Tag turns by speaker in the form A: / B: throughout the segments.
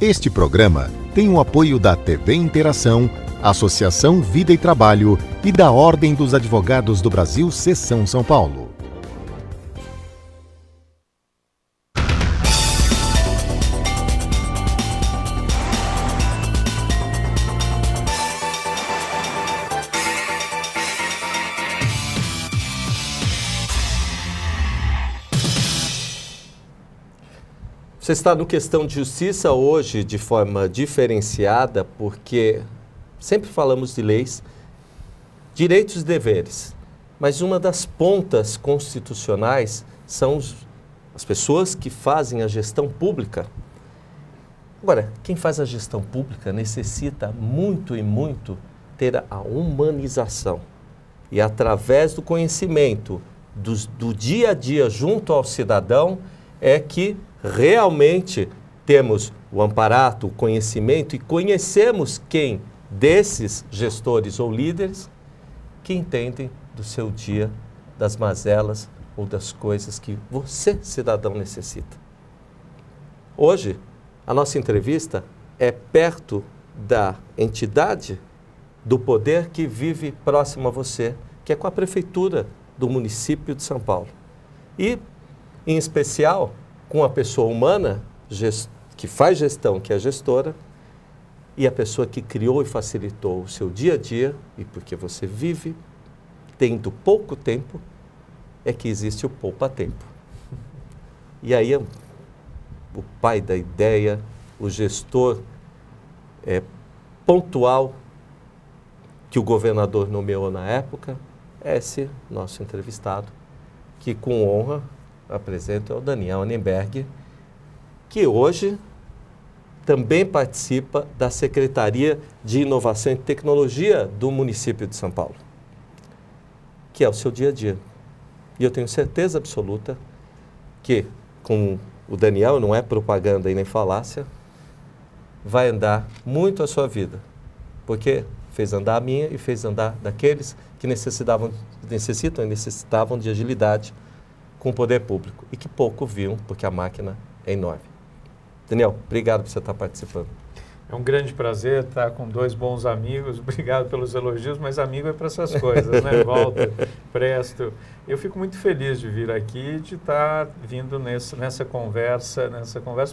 A: Este programa tem o apoio da TV Interação, Associação Vida e Trabalho e da Ordem dos Advogados do Brasil, Seção São Paulo.
B: Você está no Questão de Justiça hoje de forma diferenciada, porque sempre falamos de leis, direitos e deveres, mas uma das pontas constitucionais são as pessoas que fazem a gestão pública. Agora, quem faz a gestão pública necessita muito e muito ter a humanização. E através do conhecimento do dia a dia junto ao cidadão é que realmente temos o amparato, o conhecimento e conhecemos quem desses gestores ou líderes que entendem do seu dia, das mazelas ou das coisas que você, cidadão, necessita. Hoje, a nossa entrevista é perto da entidade do poder que vive próximo a você, que é com a Prefeitura do município de São Paulo. E, em especial, com a pessoa humana, que faz gestão, que é gestora, e a pessoa que criou e facilitou o seu dia a dia, e porque você vive tendo pouco tempo, é que existe o poupa-tempo. E aí, o pai da ideia, o gestor pontual que o governador nomeou na época, é esse nosso entrevistado, que com honra apresento é o Daniel Annemberg, que hoje também participa da Secretaria de Inovação e Tecnologia do município de São Paulo, que é o seu dia a dia. E eu tenho certeza absoluta que com o Daniel, não é propaganda e nem falácia, vai andar muito a sua vida, porque fez andar a minha e fez andar daqueles que necessitavam de agilidade com o poder público e que pouco viam, porque a máquina é enorme. Daniel, obrigado por você estar participando.
C: É um grande prazer estar com dois bons amigos. Obrigado pelos elogios, mas amigo é para essas coisas, né? Walter, Presto. Eu fico muito feliz de vir aqui, de estar vindo nessa conversa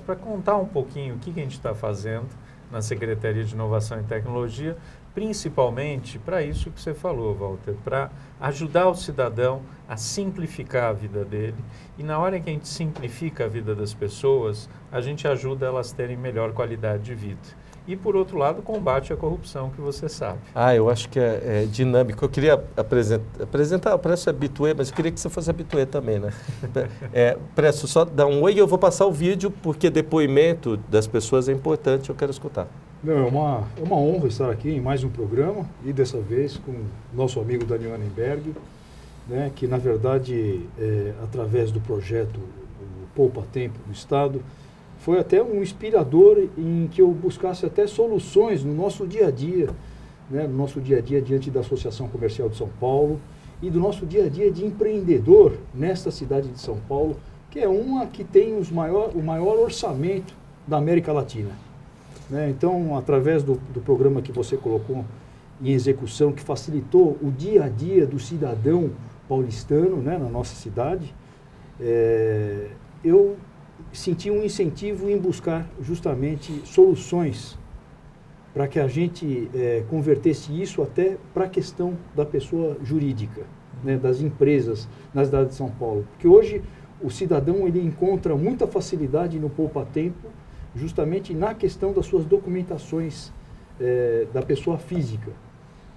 C: para contar um pouquinho o que a gente está fazendo na Secretaria de Inovação e Tecnologia, principalmente para isso que você falou, Walter, para ajudar o cidadão a simplificar a vida dele. E na hora que a gente simplifica a vida das pessoas, a gente ajuda elas a terem melhor qualidade de vida. E, por outro lado, combate à corrupção, que você sabe.
B: Eu acho que é dinâmico. Eu queria apresentar, parece habitué, mas eu queria que você fosse habitué também, né? Presto, só dar um oi e eu vou passar o vídeo, porque depoimento das pessoas é importante, eu quero escutar.
D: Não, é uma honra estar aqui em mais um programa, e dessa vez com o nosso amigo Daniel Annemberg, né, que, na verdade, através do projeto Poupa Tempo do Estado, foi até um inspirador em que eu buscasse até soluções no nosso dia a dia, né, no nosso dia a dia diante da Associação Comercial de São Paulo e do nosso dia a dia de empreendedor nesta cidade de São Paulo, que é uma que tem o maior orçamento da América Latina. Né? Então, através do programa que você colocou em execução, que facilitou o dia a dia do cidadão paulistano, né, na nossa cidade, eu senti um incentivo em buscar justamente soluções para que a gente convertesse isso até para a questão da pessoa jurídica, né, das empresas na cidade de São Paulo. Porque hoje o cidadão ele encontra muita facilidade no poupa-tempo justamente na questão das suas documentações da pessoa física.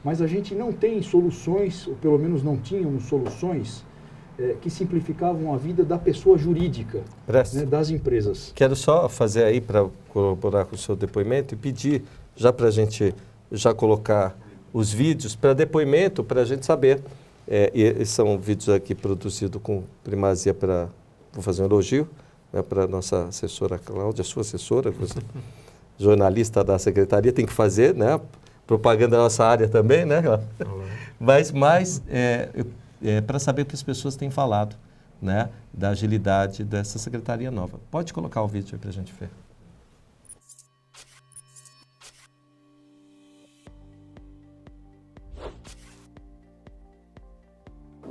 D: Mas a gente não tem soluções, ou pelo menos não tínhamos soluções, que simplificavam a vida da pessoa jurídica, né, das empresas.
B: Quero só fazer aí, para colaborar com o seu depoimento, e pedir, já para a gente já colocar os vídeos para depoimento, para a gente saber. E são vídeos aqui produzidos com primazia para... Vou fazer um elogio, né, para a nossa assessora Cláudia, sua assessora, você, jornalista da Secretaria, tem que fazer, né? Propaganda da nossa área também, né? Mas para saber o que as pessoas têm falado, né, da agilidade dessa secretaria nova. Pode colocar o vídeo aí para a gente ver.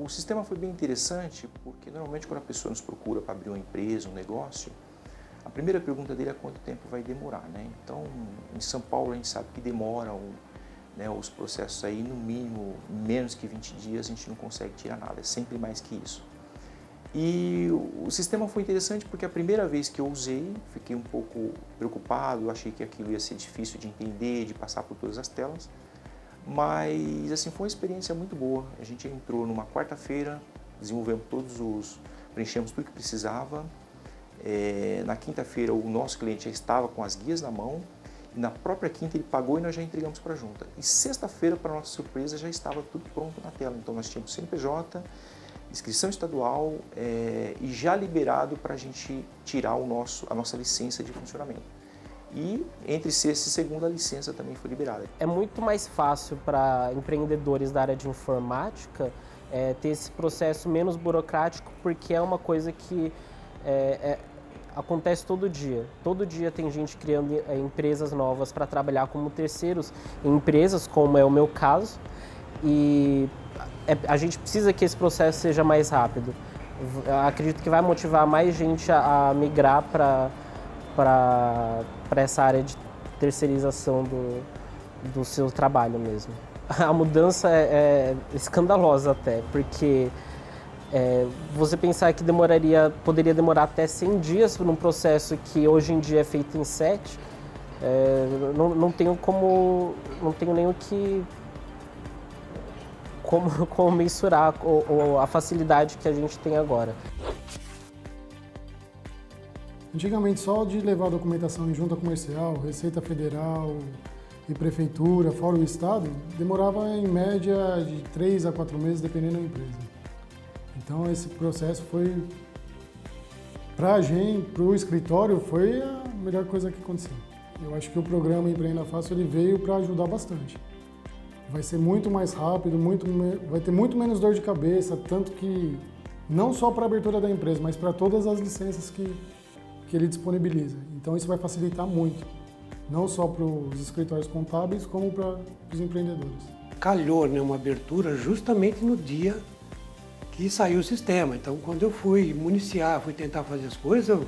E: O sistema foi bem interessante porque normalmente quando a pessoa nos procura para abrir uma empresa, um negócio, a primeira pergunta dele é quanto tempo vai demorar, né? Então, em São Paulo a gente sabe que demora né, os processos aí no mínimo menos que 20 dias, a gente não consegue tirar nada, é sempre mais que isso. E o sistema foi interessante porque a primeira vez que eu usei, fiquei um pouco preocupado, achei que aquilo ia ser difícil de entender, de passar por todas as telas. Mas, assim, foi uma experiência muito boa. A gente entrou numa quarta-feira, desenvolvemos preenchemos tudo que precisava. Na quinta-feira, o nosso cliente já estava com as guias na mão. E na própria quinta, ele pagou e nós já entregamos para a junta. E sexta-feira, para nossa surpresa, já estava tudo pronto na tela. Então, nós tínhamos CNPJ, inscrição estadual e já liberado para a gente tirar a nossa licença de funcionamento. E entre sexta e segunda a licença também foi liberada.
F: É muito mais fácil para empreendedores da área de informática ter esse processo menos burocrático, porque é uma coisa que acontece todo dia. Todo dia tem gente criando empresas novas para trabalhar como terceiros em empresas, como é o meu caso, e a gente precisa que esse processo seja mais rápido. Eu acredito que vai motivar mais gente a migrar para essa área de terceirização do seu trabalho mesmo. A mudança é escandalosa até, porque você pensar que poderia demorar até 100 dias num processo que hoje em dia é feito em 7, não tenho nem o que como mensurar a facilidade que a gente tem agora.
G: Antigamente, só de levar a documentação em junta comercial, Receita Federal e Prefeitura, fora o Estado, demorava em média de 3 a 4 meses, dependendo da empresa. Então, esse processo foi, para a gente, para o escritório, foi a melhor coisa que aconteceu. Eu acho que o programa Empreenda Fácil ele veio para ajudar bastante. Vai ser muito mais rápido, vai ter muito menos dor de cabeça, tanto que não só para a abertura da empresa, mas para todas as licenças que ele disponibiliza. Então isso vai facilitar muito, não só para os escritórios contábeis, como para os empreendedores.
H: Calhou, né, uma abertura justamente no dia que saiu o sistema. Então quando eu fui municiar, fui tentar fazer as coisas, eu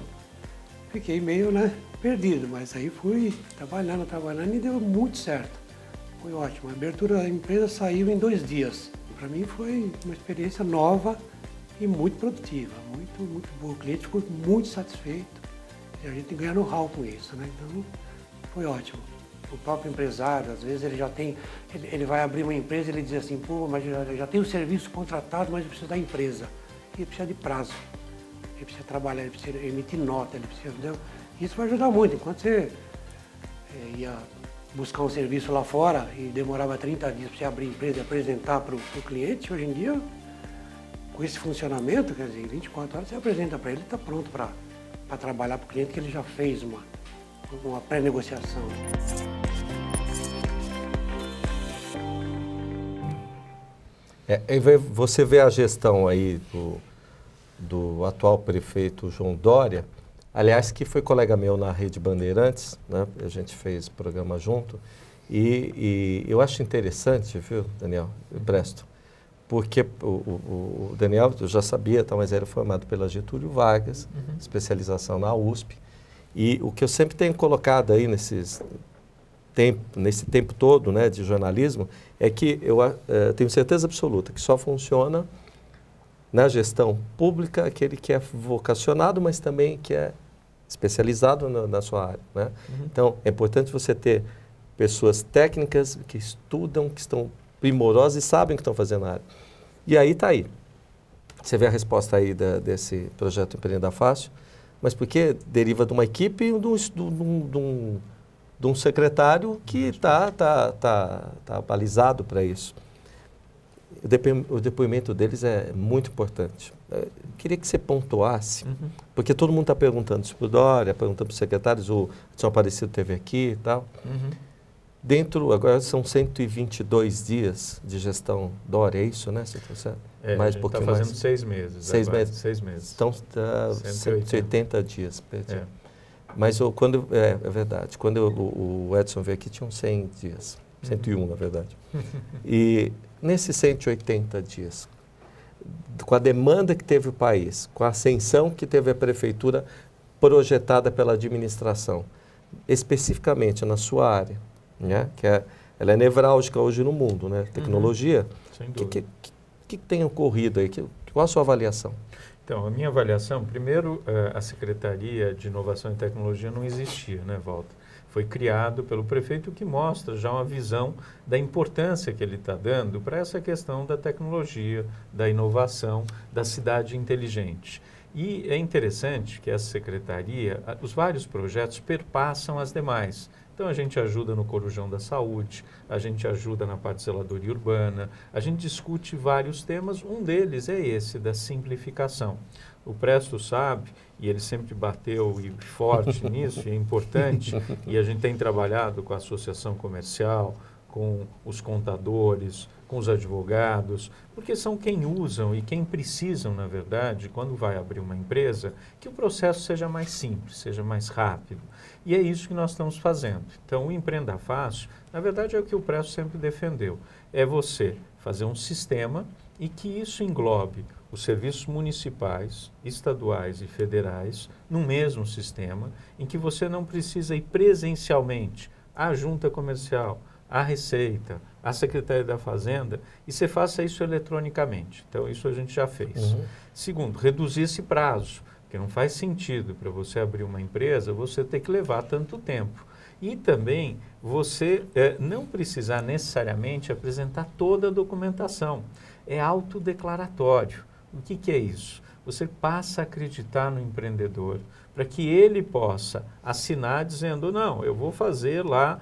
H: fiquei meio perdido, mas aí fui trabalhando e deu muito certo. Foi ótimo. A abertura da empresa saiu em 2 dias. Para mim foi uma experiência nova e muito produtiva, muito boa. O cliente ficou muito satisfeito e a gente ganha know-how com isso, né? Então foi ótimo. O próprio empresário, às vezes ele vai abrir uma empresa e ele diz assim, pô, mas já tem o serviço contratado, mas ele precisa da empresa. E ele precisa de prazo. Ele precisa trabalhar, ele precisa emitir nota, ele precisa, entendeu? Isso vai ajudar muito. Enquanto você ia buscar um serviço lá fora e demorava 30 dias para você abrir a empresa e apresentar para o cliente, hoje em dia, com esse funcionamento, quer dizer, em 24 horas você apresenta para ele e está pronto para trabalhar para o cliente, que ele já fez uma pré-negociação.
B: Você vê a gestão aí do atual prefeito João Dória, aliás, que foi colega meu na Rede Bandeirantes, né? A gente fez programa junto, e eu acho interessante, viu, Daniel, eu presto, porque o Daniel, eu já sabia, mas era formado pela Getúlio Vargas, especialização na USP, e o que eu sempre tenho colocado aí nesse tempo todo, né, de jornalismo, é que eu tenho certeza absoluta que só funciona na gestão pública aquele que é vocacionado, mas também que é especializado na sua área, né? Então, é importante você ter pessoas técnicas que estudam, que estão primorosas e sabem o que estão fazendo na área. E aí está aí. Você vê a resposta aí desse projeto Empreenda Fácil, mas porque deriva de uma equipe e de um secretário que está balizado para isso. O depoimento deles é muito importante. Eu queria que você pontuasse, porque todo mundo está perguntando sobre o Dória, perguntando para os secretários, o Edson Aparecido esteve aqui e tal. Agora são 122 dias de gestão Dória, é isso, né?
C: Mais um pouquinho mais. Está fazendo 6 meses.
B: 6 meses.
C: 6 meses.
B: Então, 180 dias. Mas é verdade, quando o Edson veio aqui, tinham 100 dias. 101, na verdade. E nesses 180 dias, com a demanda que teve o país, com a ascensão que teve a prefeitura projetada pela administração, especificamente na sua área, né? Ela é nevrálgica hoje no mundo, né? Tecnologia.
C: Sem
B: O
C: dúvida.
B: que tem ocorrido aí? Qual a sua avaliação?
C: Então, a minha avaliação, primeiro, a Secretaria de Inovação e Tecnologia não existia, né, Walter? Foi criado pelo prefeito, que mostra já uma visão da importância que ele está dando para essa questão da tecnologia, da inovação, da cidade inteligente. E é interessante que essa secretaria, os vários projetos perpassam as demais. Então, a gente ajuda no Corujão da Saúde, a gente ajuda na parte de zeladoria urbana, a gente discute vários temas, um deles é esse, da simplificação. O Presto sabe, e ele sempre bateu forte nisso, e é importante, e a gente tem trabalhado com a associação comercial, com os contadores, com os advogados, porque são quem usam e quem precisam, na verdade, quando vai abrir uma empresa, que o processo seja mais simples, seja mais rápido. E é isso que nós estamos fazendo. Então, o Empreenda Fácil, na verdade, é o que o Presto sempre defendeu. É você fazer um sistema e que isso englobe os serviços municipais, estaduais e federais no mesmo sistema, em que você não precisa ir presencialmente à junta comercial, à Receita, à Secretaria da Fazenda, e você faça isso eletronicamente. Então, isso a gente já fez. Segundo, reduzir esse prazo, porque não faz sentido para você abrir uma empresa você ter que levar tanto tempo. E também você não precisar necessariamente apresentar toda a documentação. É autodeclaratório. O que é isso? Você passa a acreditar no empreendedor para que ele possa assinar dizendo, não, eu vou fazer lá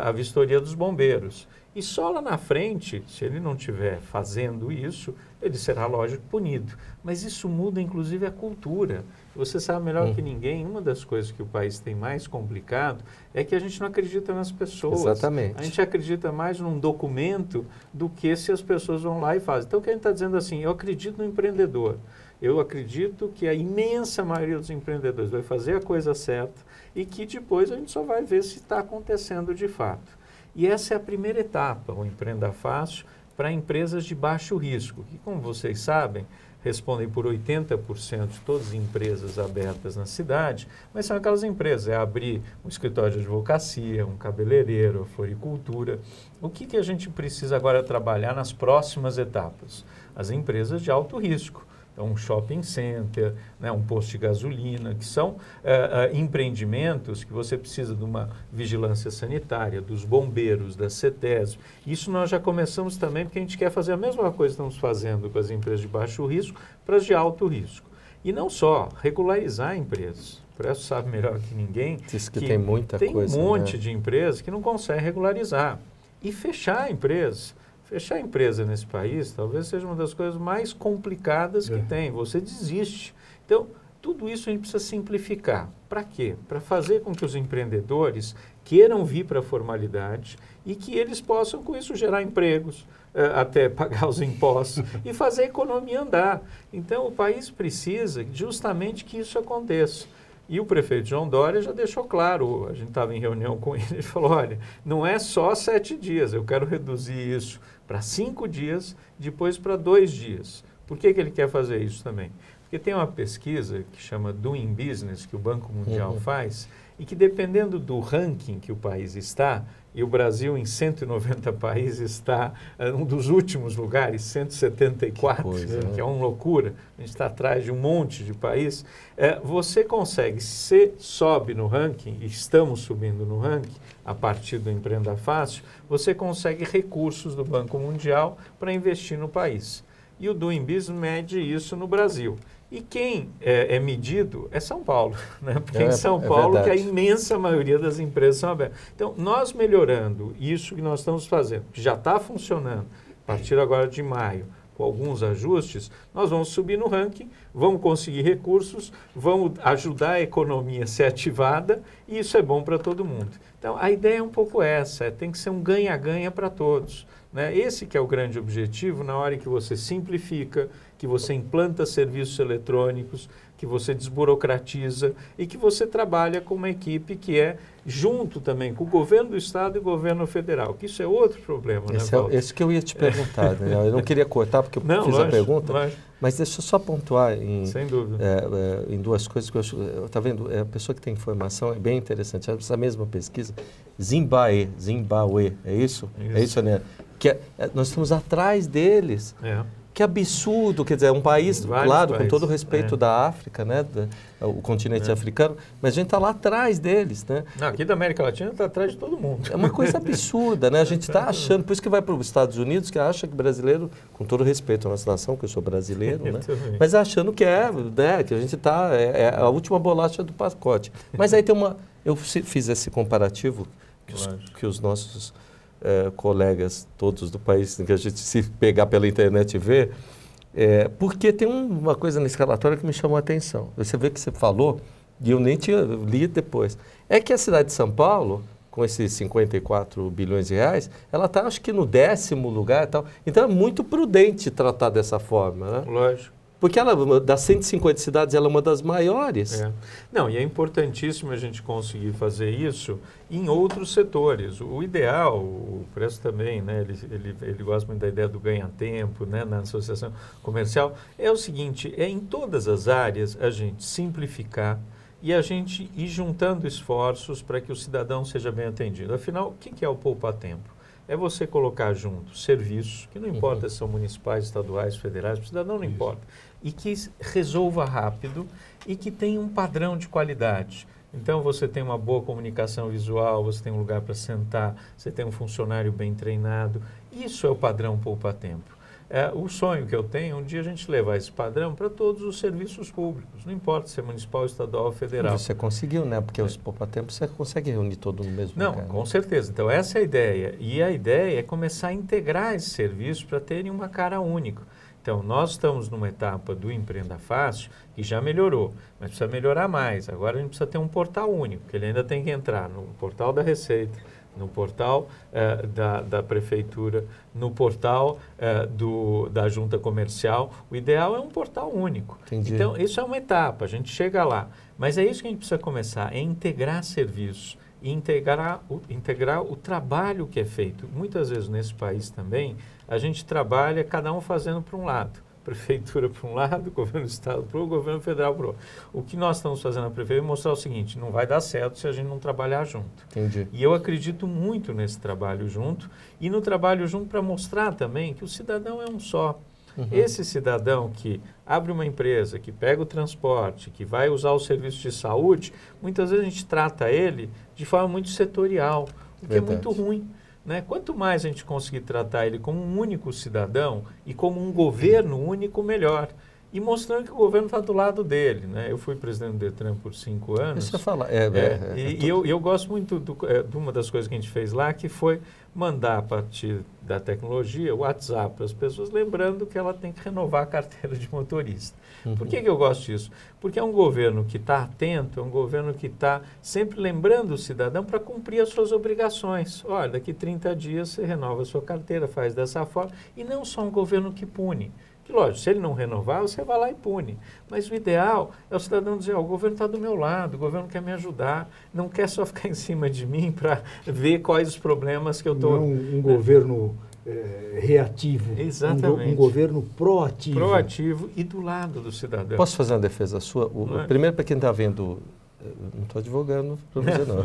C: a vistoria dos bombeiros. E só lá na frente, se ele não estiver fazendo isso, ele será, lógico, punido. Mas isso muda, inclusive, a cultura. Você sabe melhor que ninguém, uma das coisas que o país tem mais complicado é que a gente não acredita nas pessoas.
B: Exatamente.
C: A gente acredita mais num documento do que se as pessoas vão lá e fazem. Então, o que a gente está dizendo assim, eu acredito no empreendedor. Eu acredito que a imensa maioria dos empreendedores vai fazer a coisa certa e que depois a gente só vai ver se está acontecendo de fato. E essa é a primeira etapa, o Empreenda Fácil, para empresas de baixo risco, que, como vocês sabem, respondem por 80% de todas as empresas abertas na cidade, mas são aquelas empresas, é abrir um escritório de advocacia, um cabeleireiro, a floricultura. O que a gente precisa agora trabalhar nas próximas etapas? As empresas de alto risco. Um shopping center, né, um posto de gasolina, que são empreendimentos que você precisa de uma vigilância sanitária, dos bombeiros, da CETESB. Isso nós já começamos também porque a gente quer fazer a mesma coisa que estamos fazendo com as empresas de baixo risco para as de alto risco. E não só, regularizar empresas. O Presto sabe melhor que ninguém
B: Diz que tem muita coisa.
C: Tem um monte de empresas que não conseguem regularizar. E fechar a empresa. Fechar a empresa nesse país talvez seja uma das coisas mais complicadas que tem. Você desiste. Então, tudo isso a gente precisa simplificar. Para quê? Para fazer com que os empreendedores queiram vir para a formalidade e que eles possam, com isso, gerar empregos, até pagar os impostos e fazer a economia andar. Então, o país precisa justamente que isso aconteça. E o prefeito João Dória já deixou claro, a gente estava em reunião com ele, ele falou, olha, não é só 7 dias, eu quero reduzir isso para 5 dias, depois para 2 dias. Por que ele quer fazer isso também? Porque tem uma pesquisa que chama Doing Business, que o Banco Mundial faz, e que dependendo do ranking que o país está, e o Brasil em 190 países está um dos últimos lugares, 174, que é uma loucura, a gente está atrás de um monte de país, você consegue, se sobe no ranking, e estamos subindo no ranking, a partir do Empreenda Fácil, você consegue recursos do Banco Mundial para investir no país. E o Doing Business mede isso no Brasil. E quem é medido é São Paulo, né? Porque em São Paulo que a imensa maioria das empresas são abertas. Então, nós melhorando isso que nós estamos fazendo, que já está funcionando, a partir agora de maio, com alguns ajustes, nós vamos subir no ranking, vamos conseguir recursos, vamos ajudar a economia a ser ativada e isso é bom para todo mundo. Então, a ideia é um pouco essa, tem que ser um ganha-ganha para todos. Né? Esse que é o grande objetivo na hora que você simplifica, que você implanta serviços eletrônicos, que você desburocratiza e que você trabalha com uma equipe que é junto também com o governo do estado e o governo federal, que isso é outro problema,
B: Esse que eu ia te perguntar, Daniel. Eu não queria cortar porque eu fiz a pergunta, mas deixa eu só pontuar
C: sem dúvida.
B: Em duas coisas que eu acho. Está vendo? A pessoa que tem informação é bem interessante. Essa mesma pesquisa, Zimbabue, é isso? É isso, né? Nós estamos atrás deles. Que absurdo, quer dizer, é um país, claro, com todo o respeito da África, né, o continente africano, mas a gente está lá atrás deles, né?
C: Não, aqui da América Latina está atrás de todo mundo.
B: É uma coisa absurda, né? A gente está achando, por isso que vai para os Estados Unidos, que acha que brasileiro, com todo o respeito à nossa nação, que eu sou brasileiro, né? Mas achando que né, que a gente está, é a última bolacha do pacote. Mas aí eu fiz esse comparativo que os nossos colegas todos do país, que a gente se pegar pela internet e ver, porque tem uma coisa nesse relatório que me chamou a atenção. Você vê que você falou, e eu nem li depois. É que a cidade de São Paulo, com esses 54 bilhões de reais, ela está, acho que, no 10º lugar e tal. Então, é muito prudente tratar dessa forma, né?
C: Lógico.
B: Porque ela, das 150 cidades, ela é uma das maiores.
C: Não, e é importantíssimo a gente conseguir fazer isso em outros setores. O ideal, o Presto também, né, ele gosta muito da ideia do ganha-tempo, né, na associação comercial, é o seguinte, em todas as áreas a gente simplificar e a gente ir juntando esforços para que o cidadão seja bem atendido. Afinal, o que é o poupa-tempo? É você colocar junto serviços, que não importa se são municipais, estaduais, federais, o cidadão não importa, e que resolva rápido e que tenha um padrão de qualidade. Então, você tem uma boa comunicação visual, você tem um lugar para sentar, você tem um funcionário bem treinado. Isso é o padrão poupa-tempo. O sonho que eu tenho é um dia a gente levar esse padrão para todos os serviços públicos, não importa se é municipal, estadual ou federal.
B: Você conseguiu, né? Porque os poupa-tempos você consegue reunir todo no mesmo lugar.
C: Não, com certeza. Então, essa é a ideia. E a ideia é começar a integrar esses serviços para terem uma cara única. Então, nós estamos numa etapa do Empreenda Fácil que já melhorou, mas precisa melhorar mais. Agora a gente precisa ter um portal único, que ele ainda tem que entrar no portal da Receita, no portal da Prefeitura, no portal da Junta Comercial. O ideal é um portal único.
B: Entendi.
C: Então, isso é uma etapa, a gente chega lá. Mas é isso que a gente precisa começar, é integrar serviços e integrar o trabalho que é feito. Muitas vezes nesse país também, a gente trabalha cada um fazendo para um lado. Prefeitura para um lado, governo do estado para o governo federal para o outro. O que nós estamos fazendo na prefeitura é mostrar o seguinte, não vai dar certo se a gente não trabalhar junto.
B: Entendi.
C: E eu acredito muito nesse trabalho junto e no trabalho junto para mostrar também que o cidadão é um só. Esse cidadão que abre uma empresa, que pega o transporte, que vai usar o serviço de saúde, muitas vezes a gente trata ele de forma muito setorial, o que é muito ruim. Né? Quanto mais a gente conseguir tratar ele como um único cidadão e como um governo único, melhor. E mostrando que o governo está do lado dele. Né? Eu fui presidente do Detran por 5 anos.
B: Isso eu falo.
C: Eu gosto muito de uma das coisas que a gente fez lá, que foi mandar, a partir da tecnologia, o WhatsApp para as pessoas, lembrando que ela tem que renovar a carteira de motorista. Por que eu gosto disso? Porque é um governo que está atento, é um governo que está sempre lembrando o cidadão para cumprir as suas obrigações. Olha, daqui 30 dias você renova a sua carteira, faz dessa forma. E não só um governo que pune. Que, lógico, se ele não renovar, você vai lá e pune. Mas o ideal é o cidadão dizer, o governo está do meu lado, o governo quer me ajudar, não quer só ficar em cima de mim para ver quais os problemas que eu estou...
D: Não um governo reativo.
C: Exatamente.
D: Um governo proativo.
C: Proativo e do lado do cidadão.
B: Posso fazer uma defesa sua? Primeiro, para quem está vendo... Não estou advogando para você, não.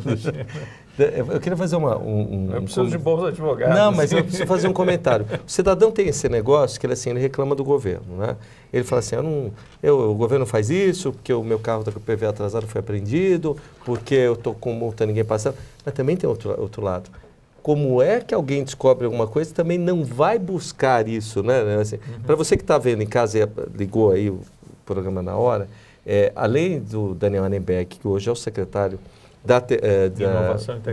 B: Eu queria fazer
C: Eu preciso de bons advogados.
B: Não, mas eu preciso fazer um comentário. O cidadão tem esse negócio que ele reclama do governo, né? Ele fala assim, o governo faz isso, porque o meu carro está com o PVA atrasado foi apreendido, porque eu estou com multa, ninguém passando. Mas também tem outro lado. Como é que alguém descobre alguma coisa, também não vai buscar isso, né? Assim, para você que está vendo em casa e ligou aí o programa na hora, além do Daniel Annemberg, que hoje é o secretário de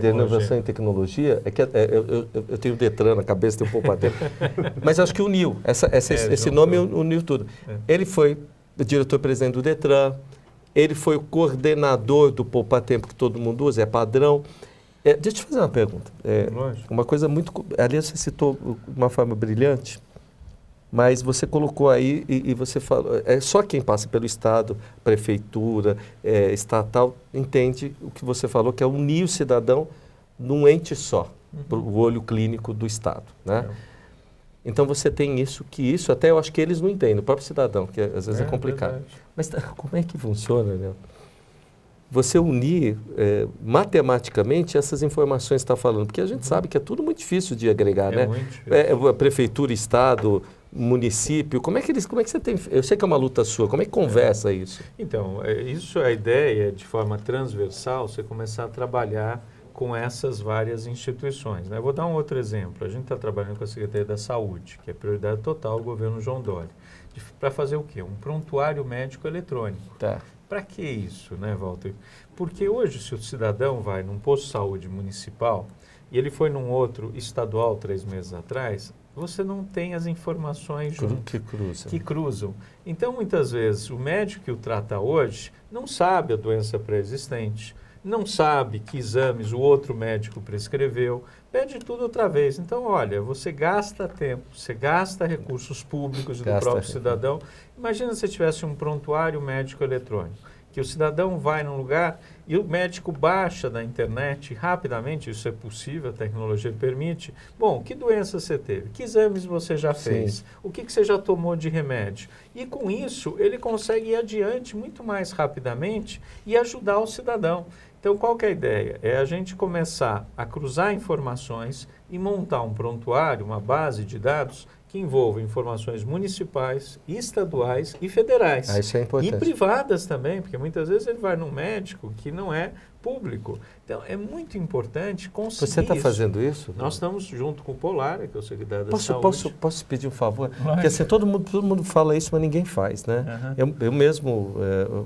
B: Inovação e Tecnologia, eu tenho o Detran na cabeça, tenho um poupa-tempo, mas acho que uniu, esse nome uniu tudo. Ele foi o diretor-presidente do Detran, ele foi o coordenador do poupa-tempo que todo mundo usa, é padrão. Deixa eu te fazer uma pergunta. Uma coisa muito... Aliás, você citou de uma forma brilhante. Mas você colocou aí e você falou, é só quem passa pelo Estado, prefeitura, estatal, entende o que você falou, que é unir o cidadão num ente só, o olho clínico do Estado, né? Então você tem isso até eu acho que eles não entendem, o próprio cidadão, que às vezes é complicado.
C: Verdade.
B: Mas como é que funciona, né? Você unir matematicamente essas informações que está falando, porque a gente sabe que é tudo muito difícil de agregar, né?
C: Muito difícil.
B: A prefeitura, Estado, município, como é que você tem, eu sei que é uma luta sua, como é que conversa isso?
C: Então, isso é a ideia, de forma transversal, você começar a trabalhar com essas várias instituições, né? Eu vou dar um outro exemplo. A gente está trabalhando com a Secretaria da Saúde, que é prioridade total do governo João Dória, para fazer o quê? Um prontuário médico eletrônico.
B: Tá.
C: Para que isso, né, Walter? Porque hoje, se o cidadão vai num posto de saúde municipal e ele foi num outro estadual 3 meses atrás, você não tem as informações que cruzam. Então, muitas vezes, o médico que o trata hoje não sabe a doença pré-existente, não sabe que exames o outro médico prescreveu, pede tudo outra vez. Então, olha, você gasta tempo, você gasta recursos públicos do próprio cidadão. Imagina se tivesse um prontuário médico eletrônico, que o cidadão vai num lugar e o médico baixa da internet rapidamente, isso é possível, a tecnologia permite. Bom, que doença você teve? Que exames você já fez?
B: Sim.
C: O que você já tomou de remédio? E com isso, ele consegue ir adiante muito mais rapidamente e ajudar o cidadão. Então, qual que é a ideia? É a gente começar a cruzar informações e montar um prontuário, uma base de dados que envolva informações municipais, estaduais e federais.
B: Isso é importante.
C: E privadas também, porque muitas vezes ele vai num médico que não é público. Então, é muito importante conseguir
B: Você está fazendo isso?
C: Nós estamos junto com o Polar, que é o secretário da Saúde.
B: Posso pedir um favor? Porque assim, todo mundo fala isso, mas ninguém faz, né? Eu mesmo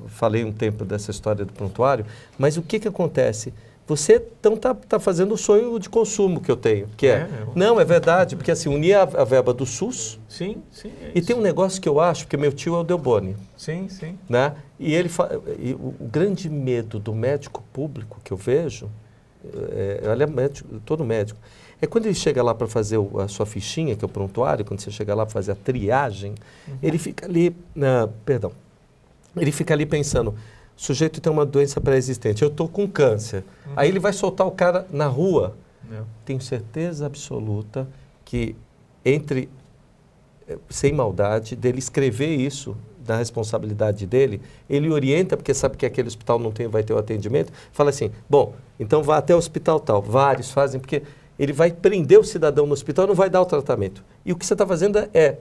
B: falei um tempo dessa história do prontuário, mas o que acontece? Você então está fazendo o sonho de consumo que eu tenho, que não, é verdade, porque assim, unir a verba do SUS.
C: Sim,
B: e tem um negócio que eu acho, porque meu tio é o Delboni.
C: Sim.
B: Né? E o grande medo do médico público que eu vejo, olha, todo médico, é quando ele chega lá para fazer a sua fichinha, que é o prontuário, quando você chega lá para fazer a triagem, ele fica ali, ele fica ali pensando, o sujeito tem uma doença pré-existente, eu estou com câncer. Aí ele vai soltar o cara na rua. Tenho certeza absoluta que sem maldade, dele escrever isso, da responsabilidade dele, ele orienta, porque sabe que aquele hospital não vai ter o atendimento, fala assim, bom, então vá até o hospital tal. Vários fazem, porque ele vai prender o cidadão no hospital e não vai dar o tratamento. E o que você está fazendo é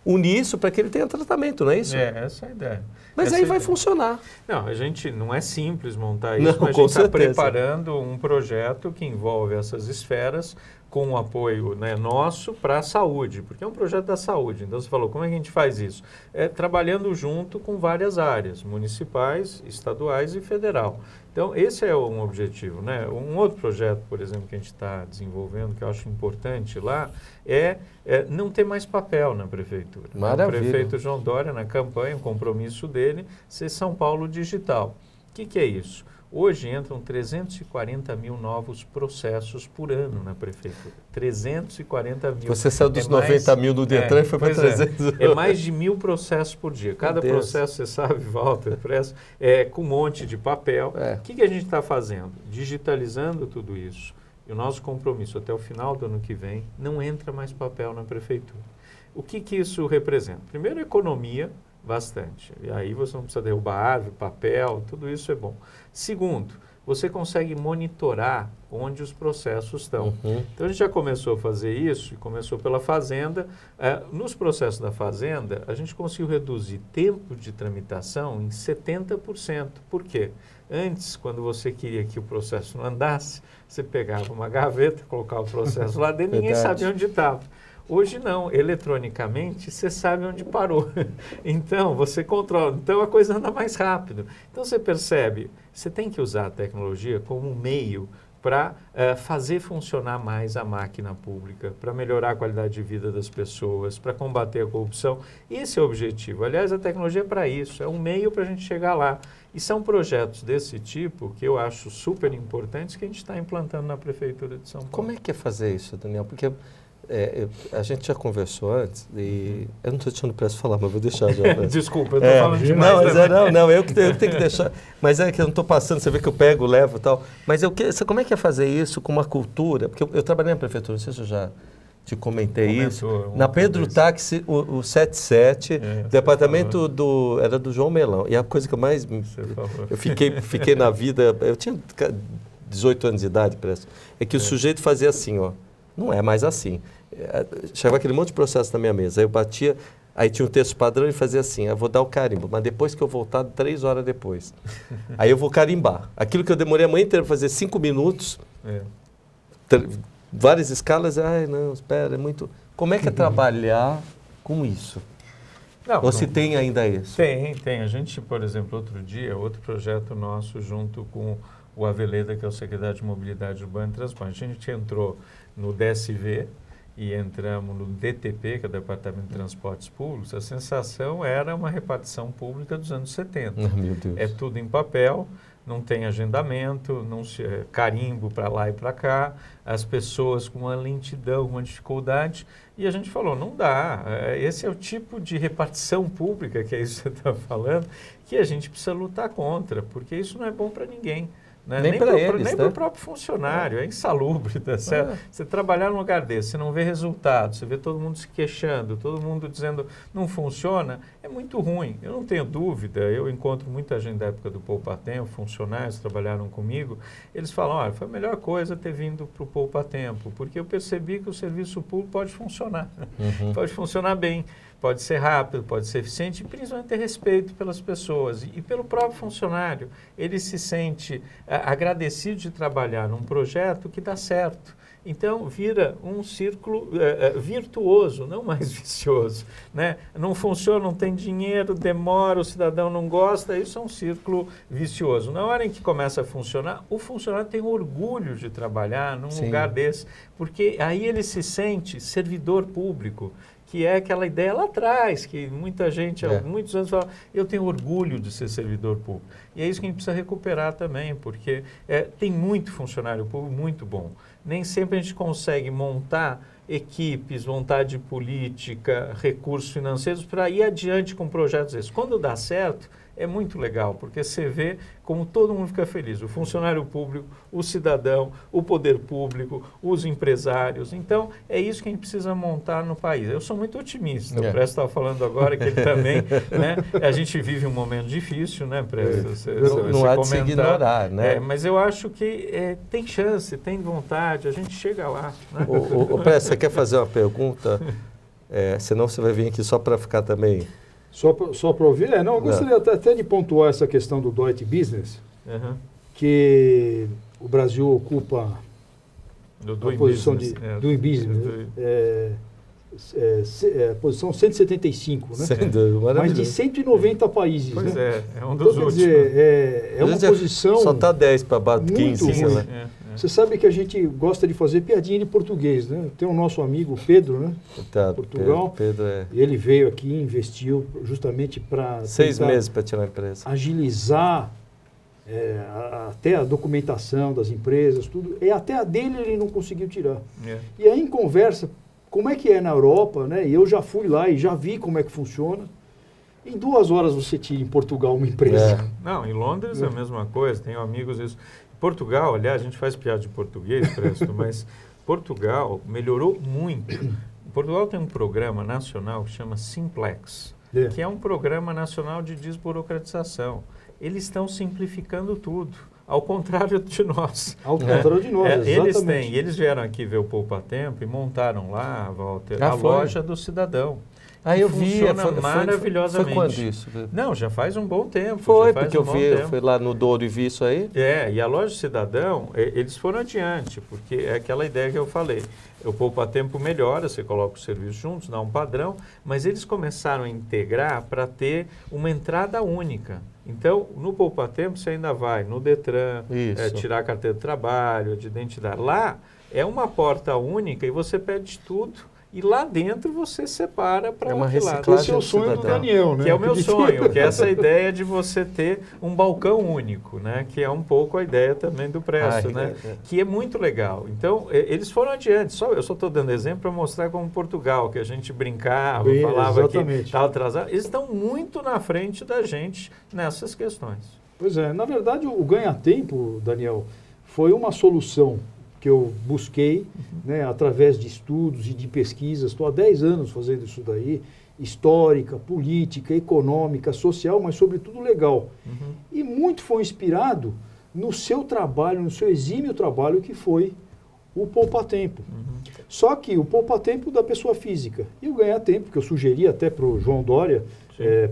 B: unir isso para que ele tenha tratamento, não é isso?
C: Essa é a ideia.
B: Mas aí vai funcionar.
C: Não, não é simples montar isso, mas a gente está preparando um projeto que envolve essas esferas com o apoio nosso para a saúde, porque é um projeto da saúde. Então, você falou, como é que a gente faz isso? Trabalhando junto com várias áreas, municipais, estaduais e federal. Então, esse é um objetivo, né? Um outro projeto, por exemplo, que a gente está desenvolvendo, que eu acho importante lá, é não ter mais papel na prefeitura.
B: Maravilha.
C: O prefeito João Dória, na campanha, o compromisso dele, ser São Paulo digital. O que é isso? Hoje entram 340 mil novos processos por ano na prefeitura. 340 mil.
B: Você saiu dos 90 mil do Detran e foi para 300.
C: É mais de 1.000 processos por dia. Cada processo, você sabe, Walter, com um monte de papel. O que a gente está fazendo? Digitalizando tudo isso. E o nosso compromisso até o final do ano que vem, não entra mais papel na prefeitura. O que isso representa? Primeiro, economia, bastante. E aí você não precisa derrubar árvore, papel, tudo isso é bom. Segundo, você consegue monitorar onde os processos estão. Então, a gente já começou a fazer isso, e começou pela Fazenda. Nos processos da Fazenda, a gente conseguiu reduzir tempo de tramitação em 70%. Por quê? Antes, quando você queria que o processo não andasse, você pegava uma gaveta, colocava o processo lá dentro, ninguém sabia onde estava. Hoje não, eletronicamente você sabe onde parou. Então, você controla. Então, a coisa anda mais rápido. Então, você percebe, você tem que usar a tecnologia como um meio para fazer funcionar mais a máquina pública, para melhorar a qualidade de vida das pessoas, para combater a corrupção. Esse é o objetivo. Aliás, a tecnologia é para isso, é um meio para a gente chegar lá. E são projetos desse tipo que eu acho super importantes que a gente está implantando na Prefeitura de São Paulo.
B: Como é que é fazer isso, Daniel? Porque A gente já conversou antes e eu não estou deixando o Presto falar, mas vou deixar já.
C: Desculpa, eu estou falando demais.
B: Não, eu tenho que deixar. Mas é que eu não estou passando, você vê que eu pego, levo e tal. Mas como é que é fazer isso com uma cultura? Porque eu trabalhei na prefeitura, não sei se eu já te comentei isso. Na Pedro Táxi, o 77, departamento era do João Melão. E a coisa que eu mais... Eu fiquei na vida... Eu tinha 18 anos de idade, Presto. É que o sujeito fazia assim, ó. Não é mais assim. Chegava aquele monte de processo na minha mesa. Aí eu batia, aí tinha um texto padrão e fazia assim, eu vou dar o carimbo, mas depois que eu voltar, 3 horas depois. Aí eu vou carimbar. Aquilo que eu demorei a manhã inteira para fazer 5 minutos, várias escalas, não, espera, é muito... Como é que é trabalhar com isso? Ou se tem ainda isso?
C: Tem. A gente, por exemplo, outro projeto nosso junto com o Aveleda, que é o secretário de Mobilidade Urbana e Transporte. A gente entrou no DSV e entramos no DTP, que é o Departamento de Transportes Públicos. A sensação era uma repartição pública dos anos 70.
B: Meu Deus.
C: É tudo em papel, não tem agendamento, carimbo para lá e para cá, as pessoas com uma lentidão, uma dificuldade. E a gente falou, não dá. Esse é o tipo de repartição pública, que é isso que você está falando, que a gente precisa lutar contra, porque isso não é bom para ninguém. Né? Nem para eles, nem para o próprio funcionário, é insalubre, tá certo? Você trabalhar num lugar desse, você não vê resultado, você vê todo mundo se queixando, todo mundo dizendo não funciona, é muito ruim. Eu não tenho dúvida, eu encontro muita gente da época do Poupa Tempo, funcionários que trabalharam comigo, eles falam, olha, foi a melhor coisa ter vindo para o Poupa Tempo, porque eu percebi que o serviço público pode funcionar, pode funcionar bem. Pode ser rápido, pode ser eficiente e principalmente ter respeito pelas pessoas e pelo próprio funcionário. Ele se sente agradecido de trabalhar num projeto que dá certo. Então, vira um círculo virtuoso, não mais vicioso. Né? Não funciona, não tem dinheiro, demora, o cidadão não gosta, isso é um círculo vicioso. Na hora em que começa a funcionar, o funcionário tem orgulho de trabalhar num lugar desse, porque aí ele se sente servidor público, que é aquela ideia lá atrás, que muita gente há muitos anos fala, eu tenho orgulho de ser servidor público. E é isso que a gente precisa recuperar também, porque tem muito funcionário público muito bom. Nem sempre a gente consegue montar equipes, vontade política, recursos financeiros para ir adiante com projetos desses. Quando dá certo, é muito legal, porque você vê como todo mundo fica feliz. O funcionário público, o cidadão, o poder público, os empresários. Então, é isso que a gente precisa montar no país. Eu sou muito otimista. O Presto estava falando agora que ele também, né? A gente vive um momento difícil, né, Presto?
B: Não há de se ignorar, né?
C: Mas eu acho que tem chance, tem vontade, a gente chega lá. Né?
B: O Presto, você quer fazer uma pergunta? Senão você vai vir aqui só para ficar também...
D: Só para ouvir? Eu gostaria até de pontuar essa questão do Doing Business, que o Brasil ocupa a posição de Doing Business, posição 175, né? Mais de 190 países.
C: Pois
D: né?
C: É um dos últimos.
D: É uma posição...
B: Só está 10 para baixo, 15.
D: Você sabe que a gente gosta de fazer piadinha de português, né? Tem o nosso amigo Pedro, né? Portugal.
B: Pedro
D: E ele veio aqui e investiu justamente para
B: 6 meses para tirar a empresa.
D: Agilizar até a documentação das empresas, tudo. E até a dele ele não conseguiu tirar. E aí em conversa, como é que é na Europa, né? E eu já fui lá e já vi como é que funciona. Em 2 horas você tira em Portugal uma empresa.
C: Não, em Londres é a mesma coisa. Tenho amigos isso. Portugal, aliás, a gente faz piada de português, Presto, mas Portugal melhorou muito. Portugal tem um programa nacional que chama Simplex, que é um programa nacional de desburocratização. Eles estão simplificando tudo, ao contrário de nós.
D: Ao contrário de nós, exatamente.
C: Eles vieram aqui ver o Poupa Tempo e montaram lá, Walter, a loja do cidadão.
B: Eu vi,
C: maravilhosamente.
B: Foi quando isso?
C: Não, já faz um bom tempo.
B: Porque eu fui lá no Douro e vi isso aí.
C: E a loja Cidadão, eles foram adiante, porque é aquela ideia que eu falei. O Poupa Tempo melhora, você coloca os serviços juntos, dá um padrão, mas eles começaram a integrar para ter uma entrada única. Então, no Poupa Tempo, você ainda vai no Detran, tirar a carteira de trabalho, de identidade. Lá, é uma porta única e você pede tudo. e lá dentro você separa para
B: uma
C: que lado.
B: reciclagem
D: Esse é o sonho do
B: cidadão.
D: Daniel, né?
C: Que é o meu sonho, que é essa ideia de você ter um balcão único, né? Que é um pouco a ideia também do Presto, né? Que é muito legal. Então, eles foram adiante. Eu só estou dando exemplo para mostrar como Portugal, que a gente brincava,
D: Bem,
C: falava
D: exatamente.
C: que estava atrasado. Eles estão muito na frente da gente nessas questões.
D: Pois é, na verdade o ganha-tempo, Daniel, foi uma solução que eu busquei, né, através de estudos e de pesquisas. Estou há 10 anos fazendo isso daí, histórica, política, econômica, social, mas sobretudo legal. E muito foi inspirado no seu trabalho, no seu exímio trabalho, que foi o poupa-tempo. Só que o poupa-tempo da pessoa física. E o ganha-tempo, que eu sugeri até para o João Dória,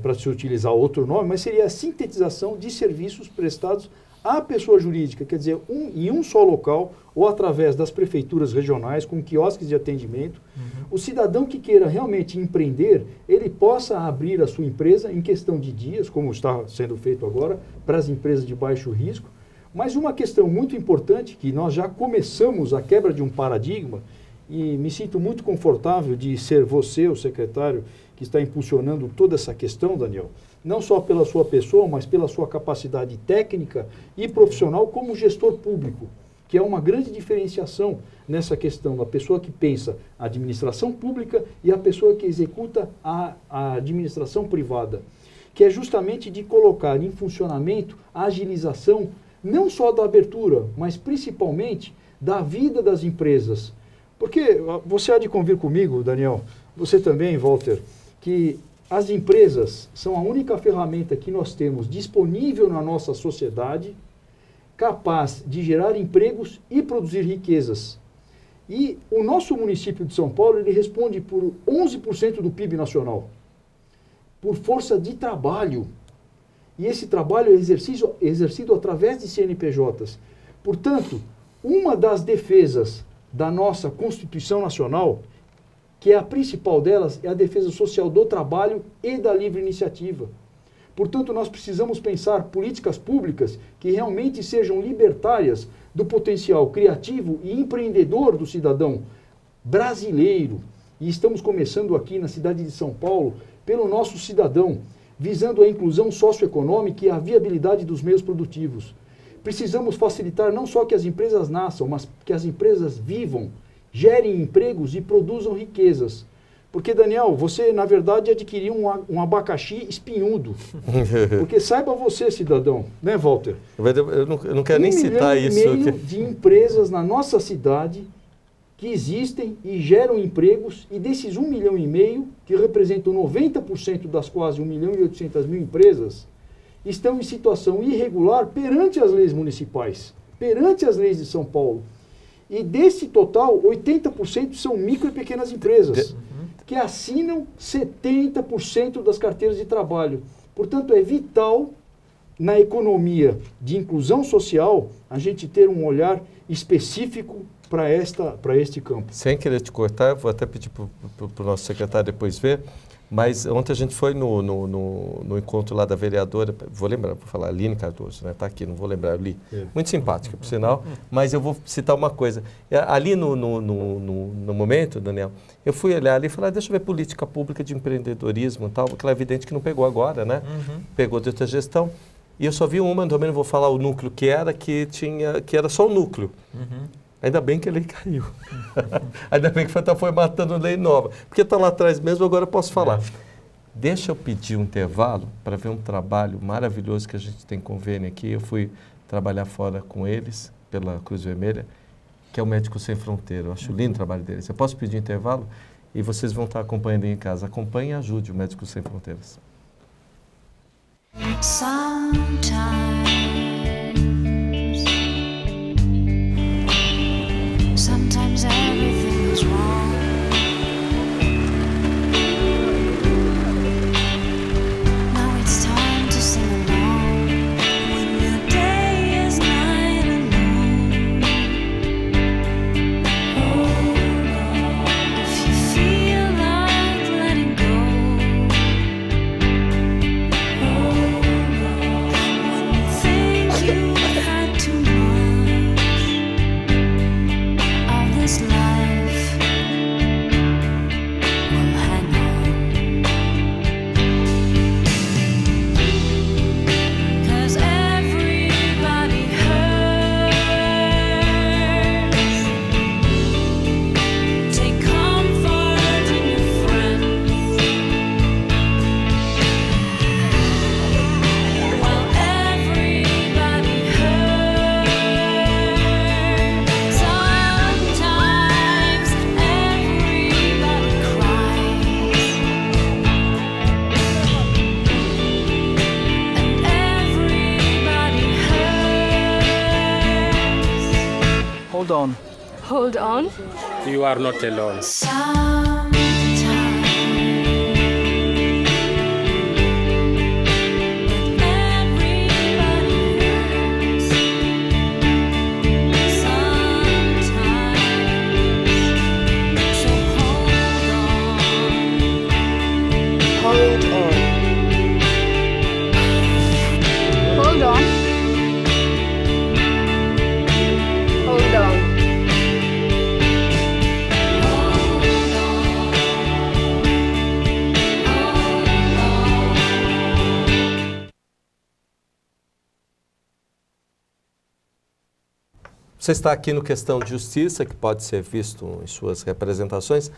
D: para se utilizar outro nome, mas seria a sintetização de serviços prestados à pessoa jurídica, quer dizer, em um só local, ou através das prefeituras regionais, com quiosques de atendimento. O cidadão que queira realmente empreender, ele possa abrir a sua empresa em questão de dias, como está sendo feito agora, para as empresas de baixo risco. Mas uma questão muito importante, que nós já começamos a quebra de um paradigma, e me sinto muito confortável de ser você, o secretário, que está impulsionando toda essa questão, Daniel, não só pela sua pessoa, mas pela sua capacidade técnica e profissional como gestor público, que é uma grande diferenciação nessa questão da pessoa que pensa a administração pública e a pessoa que executa a administração privada, que é justamente de colocar em funcionamento a agilização não só da abertura, mas principalmente da vida das empresas. Porque você há de convir comigo, Daniel, você também, Walter, que as empresas são a única ferramenta que nós temos disponível na nossa sociedade, capaz de gerar empregos e produzir riquezas. E o nosso município de São Paulo, ele responde por 11% do PIB nacional, por força de trabalho. E esse trabalho é exercido através de CNPJs. Portanto, uma das defesas da nossa Constituição Nacional, que é a principal delas, é a defesa social do trabalho e da livre iniciativa. Portanto, nós precisamos pensar políticas públicas que realmente sejam libertárias do potencial criativo e empreendedor do cidadão brasileiro. E estamos começando aqui na cidade de São Paulo pelo nosso cidadão, visando a inclusão socioeconômica e a viabilidade dos meios produtivos. Precisamos facilitar não só que as empresas nasçam, mas que as empresas vivam, gerem empregos e produzam riquezas. Porque, Daniel, você, na verdade, adquiriu um abacaxi espinhudo. Porque saiba você, cidadão, né, Walter?
B: Eu não quero nem citar isso.
D: 1,5 milhão de empresas na nossa cidade que existem e geram empregos, e desses 1,5 milhão, que representam 90% das quase 1.800.000 empresas, estão em situação irregular perante as leis municipais, perante as leis de São Paulo. E desse total, 80% são micro e pequenas empresas, que assinam 70% das carteiras de trabalho. Portanto, é vital, na economia de inclusão social, a gente ter um olhar específico para este campo.
B: Sem querer te cortar, eu vou até pedir para o nosso secretário depois ver, mas ontem a gente foi no encontro lá da vereadora, vou falar, Aline Cardoso, né? Está aqui, não vou lembrar, ali. Muito simpática, por sinal, mas eu vou citar uma coisa. Ali no momento, Daniel, eu fui olhar ali e falei, deixa eu ver política pública de empreendedorismo e tal, porque é evidente que não pegou agora, né? Pegou de outra gestão. E eu só vi uma, também não vou falar o núcleo que era só o núcleo. Ainda bem que a lei caiu. Ainda bem que foi matando lei nova. Porque está lá atrás mesmo, agora eu posso falar. Deixa eu pedir um intervalo para ver um trabalho maravilhoso que a gente tem convênio aqui. Eu fui trabalhar fora com eles, pela Cruz Vermelha, que é o Médicos Sem Fronteira. Eu acho lindo o trabalho deles. Eu posso pedir um intervalo? E vocês vão estar acompanhando aí em casa. Acompanhe e ajude o Médicos Sem Fronteiras.
I: Sometimes everything is wrong. Now it's time to sing along when your day is night alone. If you feel like letting go, when you
J: Hold on.
K: Hold on.
J: You are not alone.
K: Hold on. Hold on. Hold on.
B: Você está aqui no Questão de Justiça, que pode ser visto em suas representações,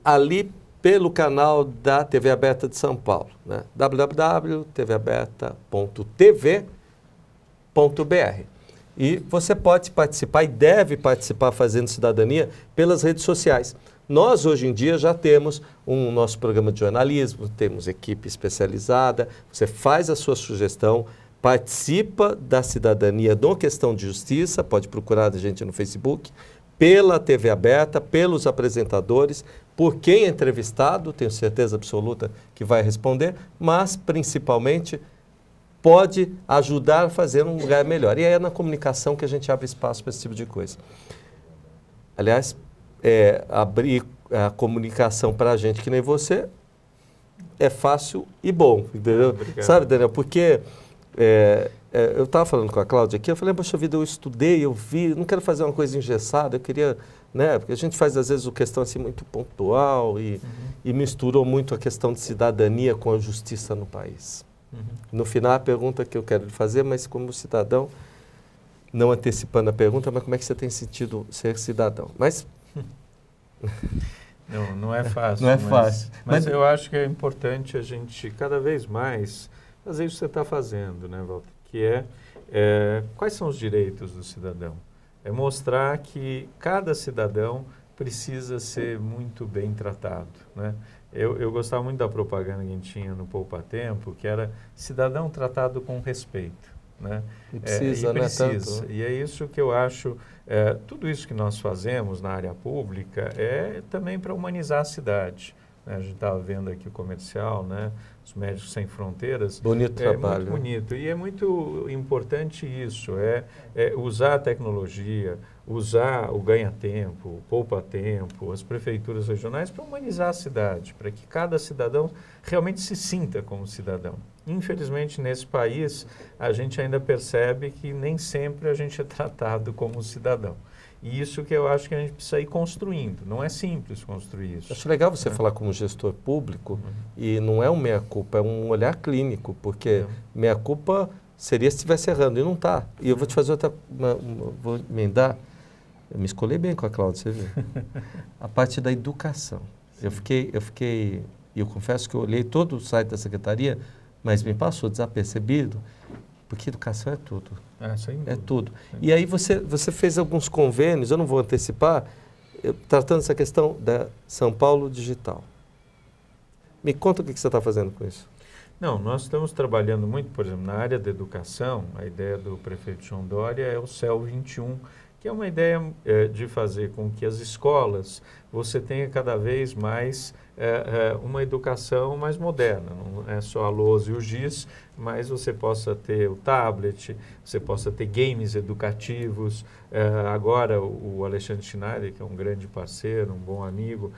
B: ali pelo canal da TV Aberta de São Paulo, né? www.tvaberta.tv.br. E você pode participar e deve participar fazendo cidadania pelas redes sociais. Nós, hoje em dia, já temos um nosso programa de jornalismo, temos equipe especializada, você faz a sua sugestão, participa da cidadania no Questão de Justiça, pode procurar a gente no Facebook, pela TV Aberta, pelos apresentadores, por quem é entrevistado, tenho certeza absoluta que vai responder, mas principalmente pode ajudar a fazer um lugar melhor. E é na comunicação que a gente abre espaço para esse tipo de coisa. Aliás, abrir a comunicação para a gente que nem você é fácil e bom, entendeu? Sabe, Daniel, porque eu estava falando com a Cláudia aqui, eu falei, poxa vida, eu estudei, eu vi, não quero fazer uma coisa engessada, eu queria, né, porque a gente faz às vezes uma questão assim muito pontual e misturou muito a questão de cidadania com a justiça no país. No final, a pergunta que eu quero lhe fazer, mas como cidadão, não antecipando a pergunta, mas como é que você tem sentido ser cidadão? Mas...
C: Não é fácil.
B: Não é fácil.
C: Mas eu acho que é importante a gente, cada vez mais, fazer isso que você está fazendo, né, Walter? Que quais são os direitos do cidadão? É mostrar que cada cidadão precisa ser muito bem tratado, né? Eu gostava muito da propaganda que a gente tinha no Poupa Tempo, que era cidadão tratado com respeito, né?
B: E precisa, né? Tanto.
C: E é isso que eu acho, tudo isso que nós fazemos na área pública é também para humanizar a cidade, né? A gente estava vendo aqui o comercial, né? Os Médicos Sem Fronteiras.
B: Bonito trabalho.
C: Muito bonito. E é muito importante isso, usar a tecnologia, usar o ganha-tempo, o poupa-tempo, as prefeituras regionais para humanizar a cidade, para que cada cidadão realmente se sinta como cidadão. Infelizmente, nesse país, a gente ainda percebe que nem sempre a gente é tratado como cidadão. E isso que eu acho que a gente precisa ir construindo. Não é simples construir isso.
B: Acho legal você falar como gestor público e não é um meia-culpa, é um olhar clínico, porque meia-culpa seria se estivesse errando e não está. E eu vou te fazer outra, vou emendar. Eu me escolhi bem com a Cláudia, você viu? A parte da educação. Eu fiquei, eu confesso que eu olhei todo o site da secretaria, mas me passou desapercebido, porque educação é tudo. É tudo. E aí você fez alguns convênios, eu não vou antecipar, tratando essa questão da São Paulo Digital. Me conta o que você está fazendo com isso.
C: Não, nós estamos trabalhando muito, por exemplo, na área da educação. A ideia do prefeito João Dória é o CEL 21, que é uma ideia de fazer com que as escolas, você tenha cada vez mais uma educação mais moderna. Não é só a lousa e o giz, mas você possa ter o tablet, você possa ter games educativos. Agora, o Alexandre Schneider, que é um grande parceiro, um bom amigo,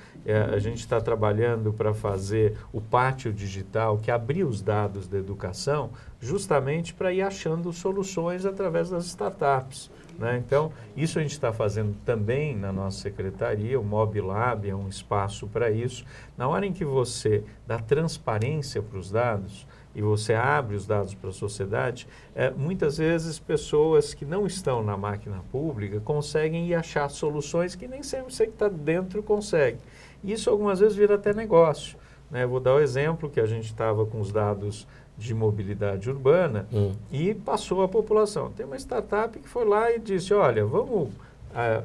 C: a gente está trabalhando para fazer o pátio digital, que abrir os dados da educação, justamente para ir achando soluções através das startups, né? Então, isso a gente está fazendo também na nossa secretaria, o MobLab é um espaço para isso. Na hora em que você dá transparência para os dados e você abre os dados para a sociedade, muitas vezes pessoas que não estão na máquina pública conseguem ir achar soluções que nem sempre você que está dentro consegue. E isso algumas vezes vira até negócio, né? Vou dar o exemplo que a gente estava com os dados de mobilidade urbana e passou a população. Tem uma startup que foi lá e disse, olha, vamos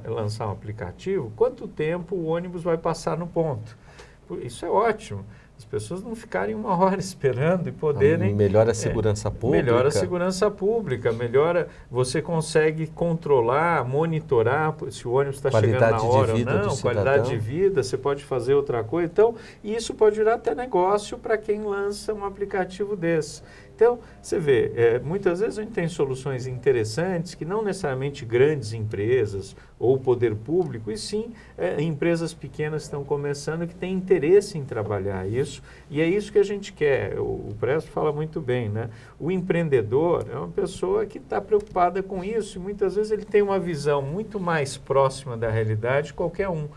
C: lançar um aplicativo, quanto tempo o ônibus vai passar no ponto? Isso é ótimo. As pessoas não ficarem uma hora esperando e poderem...
B: Melhora a segurança pública.
C: Melhora a segurança pública, você consegue controlar, monitorar se o ônibus está chegando na hora ou não, qualidade de vida, você pode fazer outra coisa. Então, isso pode virar até negócio para quem lança um aplicativo desse. Então, você vê, muitas vezes a gente tem soluções interessantes que não necessariamente grandes empresas ou poder público, e sim empresas pequenas que estão começando e que têm interesse em trabalhar isso, e é isso que a gente quer. O Presto fala muito bem, né? O empreendedor é uma pessoa que está preocupada com isso e muitas vezes ele tem uma visão muito mais próxima da realidade de qualquer um.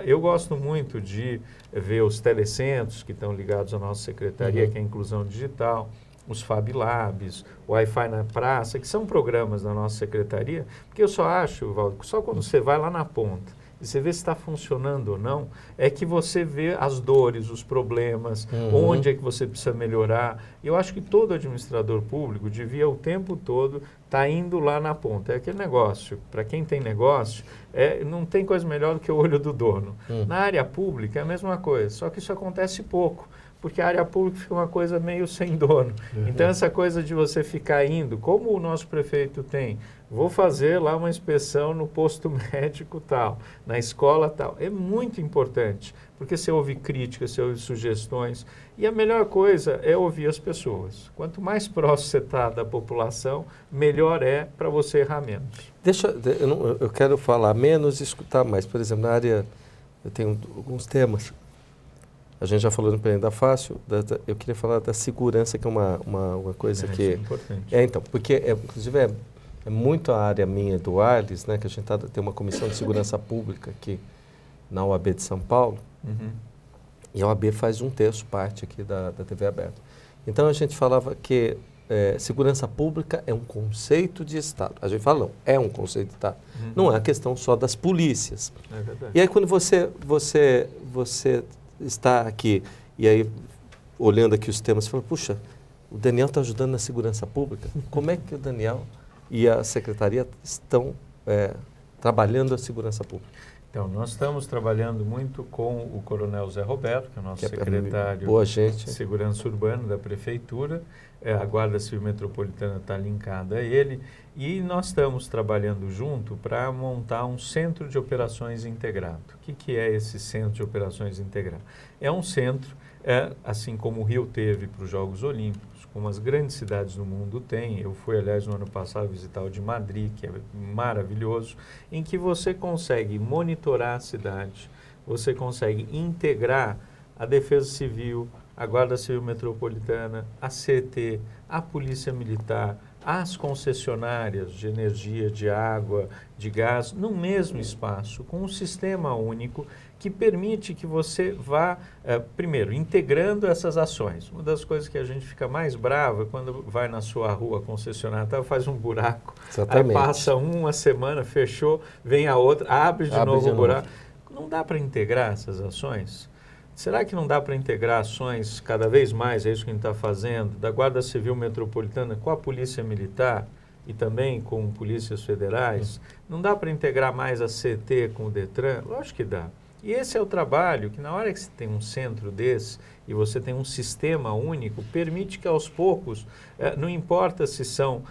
C: Eu gosto muito de ver os telecentros que estão ligados à nossa secretaria, que é a Inclusão Digital, os Fab Labs, o Wi-Fi na Praça, que são programas da nossa secretaria, porque eu só acho, Valdo, só quando você vai lá na ponta e você vê se está funcionando ou não, é que você vê as dores, os problemas, onde é que você precisa melhorar. Eu acho que todo administrador público devia o tempo todo estar indo lá na ponta. É aquele negócio, para quem tem negócio, não tem coisa melhor do que o olho do dono. Na área pública é a mesma coisa, só que isso acontece pouco, porque a área pública fica uma coisa meio sem dono. Então, essa coisa de você ficar indo, como o nosso prefeito tem, vou fazer lá uma inspeção no posto médico tal, na escola tal, é muito importante, porque você ouve críticas, você ouve sugestões, e a melhor coisa é ouvir as pessoas. Quanto mais próximo você está da população, melhor é para você errar menos.
B: Eu quero falar menos e escutar mais. Por exemplo, na área, eu tenho alguns temas. A gente já falou no Empreender da Fácil, eu queria falar da segurança, que é uma coisa que...
C: Isso é importante.
B: Então, porque, inclusive, é muito a área minha do Arles, né, que a gente tem uma comissão de segurança pública aqui na OAB de São Paulo, e a OAB faz 1/3 parte aqui da TV aberta. Então, a gente falava que segurança pública é um conceito de Estado. A gente fala, não, é um conceito de Estado. Não é a questão só das polícias.
C: É verdade.
B: E aí, quando você está aqui, e aí, olhando aqui os temas, você fala, puxa, o Daniel está ajudando na segurança pública. Como é que o Daniel e a Secretaria estão trabalhando a segurança pública?
C: Então, nós estamos trabalhando muito com o Coronel Zé Roberto, que é o nosso secretário de Segurança Urbana da Prefeitura. A Guarda Civil Metropolitana está linkada a ele. E nós estamos trabalhando junto para montar um centro de operações integrado. O que é esse centro de operações integrado? É um centro, assim como o Rio teve para os Jogos Olímpicos, como as grandes cidades do mundo têm. Eu fui, aliás, no ano passado visitar o de Madrid, que é maravilhoso, em que você consegue monitorar a cidade, você consegue integrar a Defesa Civil, a Guarda Civil Metropolitana, a CET, a Polícia Militar, as concessionárias de energia, de água, de gás, no mesmo espaço, com um sistema único que permite que você vá, primeiro, integrando essas ações. Uma das coisas que a gente fica mais brava é quando vai na sua rua concessionária, faz um buraco, aí passa uma semana, fechou, vem a outra, abre de novo o buraco. Não dá para integrar essas ações? Será que não dá para integrar ações cada vez mais, é isso que a gente está fazendo, da Guarda Civil Metropolitana com a Polícia Militar e também com polícias federais? Não dá para integrar mais a CT com o Detran? Lógico que dá. E esse é o trabalho que, na hora que você tem um centro desse e você tem um sistema único, permite que aos poucos, não importa se são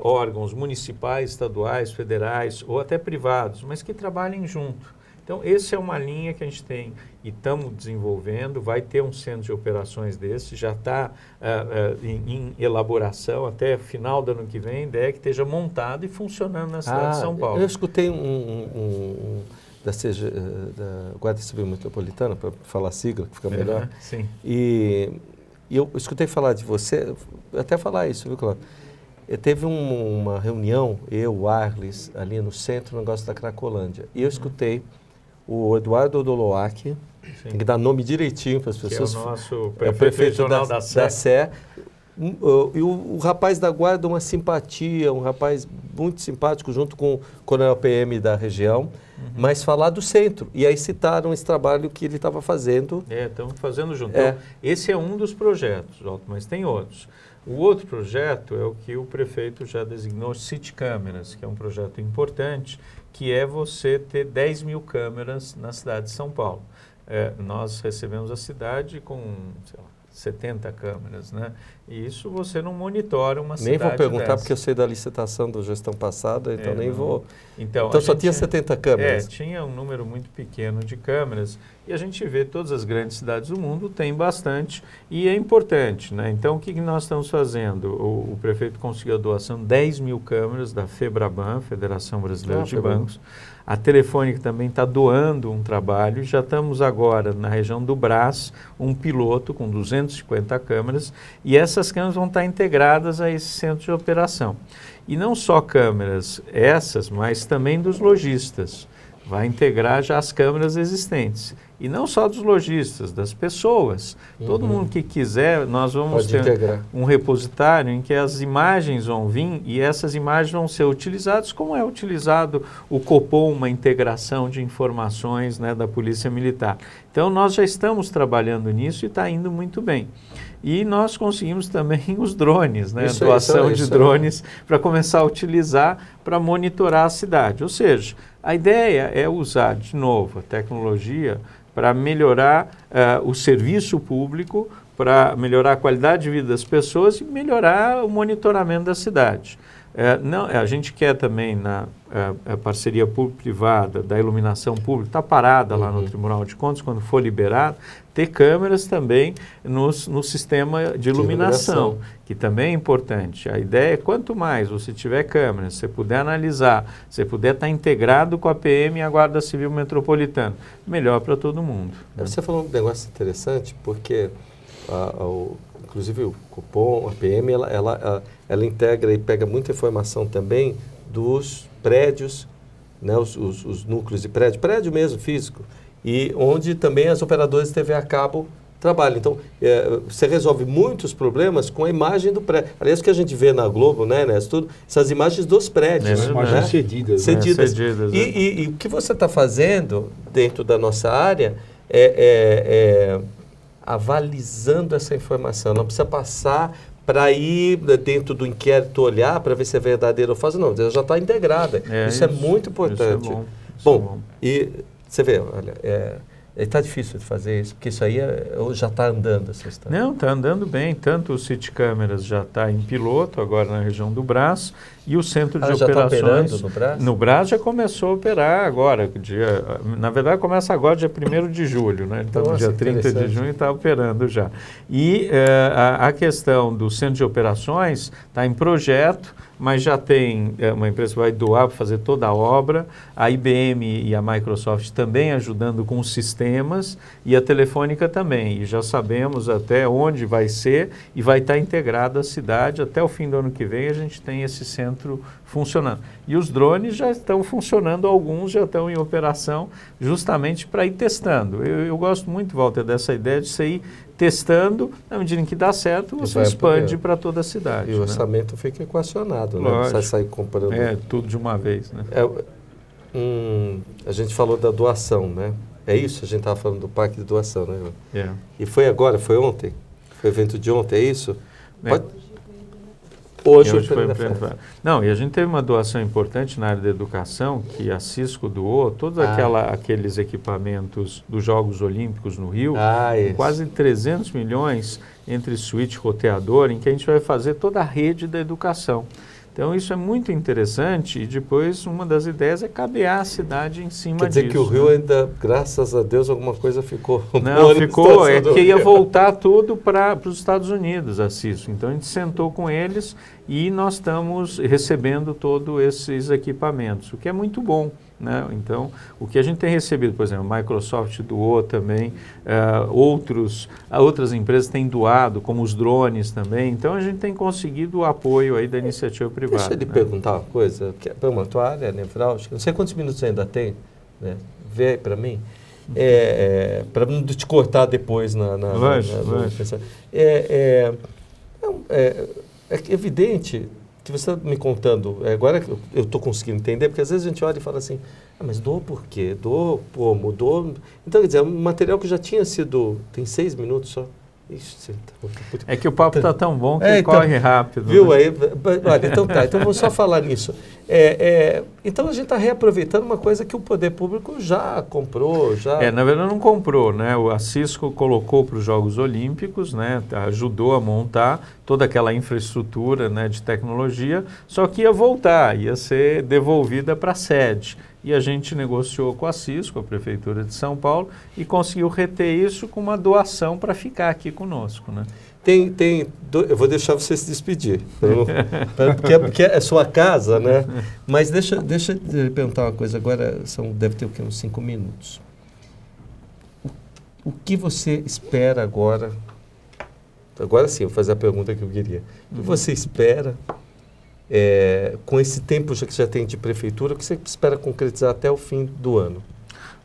C: órgãos municipais, estaduais, federais ou até privados, mas que trabalhem junto. Então, essa é uma linha que a gente tem e estamos desenvolvendo, vai ter um centro de operações desse, já está em elaboração, até final do ano que vem, a ideia é que esteja montado e funcionando na cidade de São Paulo.
B: Eu escutei da Guarda Civil Metropolitana, para falar a sigla, que fica melhor,
C: sim.
B: E eu escutei falar de você, até falar isso, viu, Cláudio? Teve uma reunião, o Arles, ali no centro, no negócio da Cracolândia, e eu escutei o Eduardo Odoloac, tem que dar nome direitinho para as pessoas.
C: Que é o nosso prefeito regional da Sé.
B: E o rapaz da Guarda, uma simpatia, um rapaz muito simpático, junto com o coronel PM da região, mas falar do centro. E aí citaram esse trabalho que ele estava fazendo.
C: Estamos fazendo junto. Então, esse é um dos projetos, mas tem outros. O outro projeto é o que o prefeito já designou City Câmeras, que é um projeto importante, que é você ter 10 mil câmeras na cidade de São Paulo. nós recebemos a cidade com, sei lá, 70 câmeras, né? E isso você não monitora uma cidade.
B: Nem vou perguntar
C: dessa.
B: porque eu sei da licitação da gestão passada, então nem vou.
C: Então
B: só tinha 70 câmeras.
C: Tinha um número muito pequeno de câmeras e a gente vê todas as grandes cidades do mundo tem bastante e é importante, né? Então o que nós estamos fazendo? O prefeito conseguiu a doação de 10 mil câmeras da FEBRABAN, Federação Brasileira de Bancos. A Telefônica também está doando um trabalho. Já estamos agora na região do Brás, um piloto com 250 câmeras e essas câmeras vão estar integradas a esse centro de operação. E não só câmeras essas, mas também dos lojistas. Vai integrar já as câmeras existentes. E não só dos lojistas, das pessoas. Todo mundo que quiser, nós vamos ter um repositário em que as imagens vão vir e essas imagens vão ser utilizadas como é utilizado o Copom, uma integração de informações, né, da Polícia Militar. Então nós já estamos trabalhando nisso e está indo muito bem. E nós conseguimos também os drones, né? Doação de drones para começar a utilizar para monitorar a cidade. Ou seja, a ideia é usar de novo a tecnologia para melhorar o serviço público, para melhorar a qualidade de vida das pessoas e melhorar o monitoramento da cidade. A gente quer também, na parceria público-privada, da iluminação pública, está parada lá no Tribunal de Contas, quando for liberado, ter câmeras também no sistema de iluminação, que também é importante. A ideia é, quanto mais você tiver câmeras, você puder analisar, você puder estar integrado com a PM e a Guarda Civil Metropolitana, melhor para todo mundo.
B: Você falou um negócio interessante, porque inclusive o Copom, a PM, ela integra e pega muita informação também dos prédios, né, os núcleos de prédio mesmo, físico, e onde também as operadoras de TV a cabo trabalham. Então, você resolve muitos problemas com a imagem do prédio. Aliás, o que a gente vê na Globo, né, tudo, essas imagens dos prédios.
D: Imagens cedidas.
B: Cedidas. E o que você está fazendo dentro da nossa área avalizando essa informação. Não precisa passar para ir dentro do inquérito olhar para ver se é verdadeiro ou falso. Não, já está integrada. Isso é muito importante.
C: Isso é bom.
B: E você vê, olha, está difícil de fazer isso, porque isso aí já está andando essa história.
C: Não, está andando bem. Tanto o City Câmeras já está em piloto, agora na região do Brás, e o centro de
B: já
C: operações...
B: Está operando no Brás?
C: No Brás já começou a operar agora. Na verdade, começa agora, dia 1º de julho, né? Então, no dia 30 de junho está operando já. E a questão do centro de operações está em projeto, mas já tem uma empresa que vai doar para fazer toda a obra, a IBM e a Microsoft também ajudando com os sistemas e a Telefônica também. E já sabemos até onde vai ser e vai estar integrado à cidade. Até o fim do ano que vem a gente tem esse centro funcionando. E os drones já estão funcionando, alguns já estão em operação justamente para ir testando. Eu gosto muito, Walter, dessa ideia de você ir testando, na medida em que dá certo, você expande para toda a cidade.
B: E o orçamento fica equacionado, né? Não precisa sair comprando.
C: Tudo de uma vez, né?
B: A gente falou da doação, né? É isso? A gente estava falando do parque de doação, né? E foi agora, foi ontem? Foi o evento de ontem, é isso? Hoje foi
C: Não, e a gente teve uma doação importante na área da educação, que a Cisco doou todos aqueles equipamentos dos Jogos Olímpicos no Rio, quase 300 milhões entre suíte e roteador, em que a gente vai fazer toda a rede da educação. Então, isso é muito interessante e depois uma das ideias é cabear a cidade em cima disso.
B: Quer dizer que o Rio ainda, graças a Deus, alguma coisa ficou...
C: Não, ficou, que ia voltar tudo para os Estados Unidos, a Cisco. Então, a gente sentou com eles e nós estamos recebendo todos esses equipamentos, o que é muito bom, né? Então, o que a gente tem recebido, por exemplo, a Microsoft doou também, outras empresas têm doado, como os drones também. Então, a gente tem conseguido o apoio aí da iniciativa privada.
B: Deixa eu lhe perguntar uma coisa, que é uma tua área nevrálgica, não sei quantos minutos você ainda tem, né? Vê aí para mim. Para não te cortar depois é evidente que você está me contando, agora eu estou conseguindo entender, porque às vezes a gente olha e fala assim, mas doou por quê? Doou como? Doou... Então, quer dizer, é um material que já tinha sido, tem 6 minutos só. Ixi,
C: É que o papo está tão bom que
B: então,
C: corre rápido.
B: Viu?
C: Né?
B: Aí, olha, então tá. Então vamos só falar nisso. Então a gente está reaproveitando uma coisa que o poder público já comprou, já...
C: Na verdade não comprou, né? A Cisco colocou para os Jogos Olímpicos, né? Ajudou a montar toda aquela infraestrutura, né, de tecnologia, só que ia voltar, ia ser devolvida para a sede. E a gente negociou com a Cisco, a Prefeitura de São Paulo, e conseguiu reter isso com uma doação para ficar aqui conosco, né?
B: Eu vou deixar você se despedir, porque é sua casa, né? Mas deixa eu perguntar uma coisa agora, deve ter uns 5 minutos. O que você espera agora? Agora sim, eu vou fazer a pergunta que eu queria. O que você espera, com esse tempo que já tem de prefeitura, o que você espera concretizar até o fim do ano?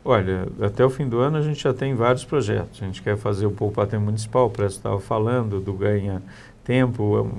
C: Olha, até o fim do ano a gente já tem vários projetos. A gente quer fazer o Poupa Tempo Municipal, o Presto estava falando do Ganha Tempo.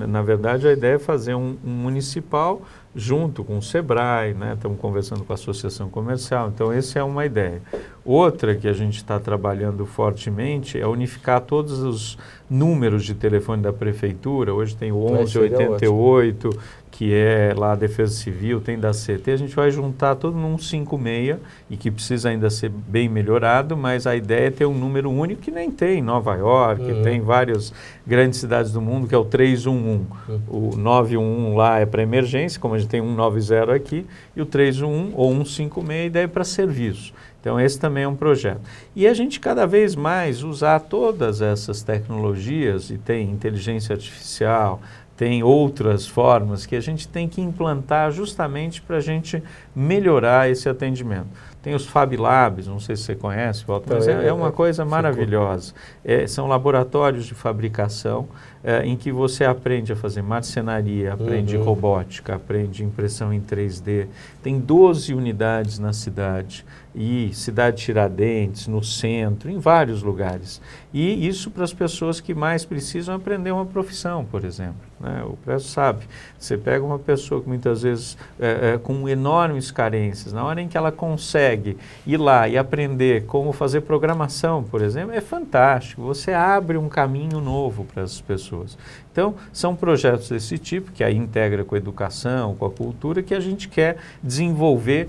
C: Na verdade, a ideia é fazer um municipal junto com o SEBRAE, né? Estamos conversando com a Associação Comercial, então essa é uma ideia. Outra que a gente está trabalhando fortemente é unificar todos os números de telefone da Prefeitura. Hoje tem o 1188, que é lá a Defesa Civil, tem da CT, a gente vai juntar todo num 56 e que precisa ainda ser bem melhorado, mas a ideia é ter um número único que nem tem em Nova York, tem várias grandes cidades do mundo, que é o 311. O 911 lá é para emergência, como a gente tem 190 aqui, e o 311 ou 156 a ideia é para serviço. Então esse também é um projeto. E a gente cada vez mais usar todas essas tecnologias, e tem inteligência artificial, tem outras formas que a gente tem que implantar justamente para a gente melhorar esse atendimento. Tem os Fab Labs, não sei se você conhece, Walter, mas é uma coisa maravilhosa. São laboratórios de fabricação em que você aprende a fazer marcenaria, aprende robótica, aprende impressão em 3D. Tem 12 unidades na cidade, e Cidade Tiradentes, no centro, em vários lugares. E isso para as pessoas que mais precisam aprender uma profissão, por exemplo. Né? O Presto sabe, você pega uma pessoa que muitas vezes com enormes carências, na hora em que ela consegue ir lá e aprender como fazer programação, por exemplo, é fantástico. Você abre um caminho novo para as pessoas. Então, são projetos desse tipo, que aí integra com a educação, com a cultura, que a gente quer desenvolver,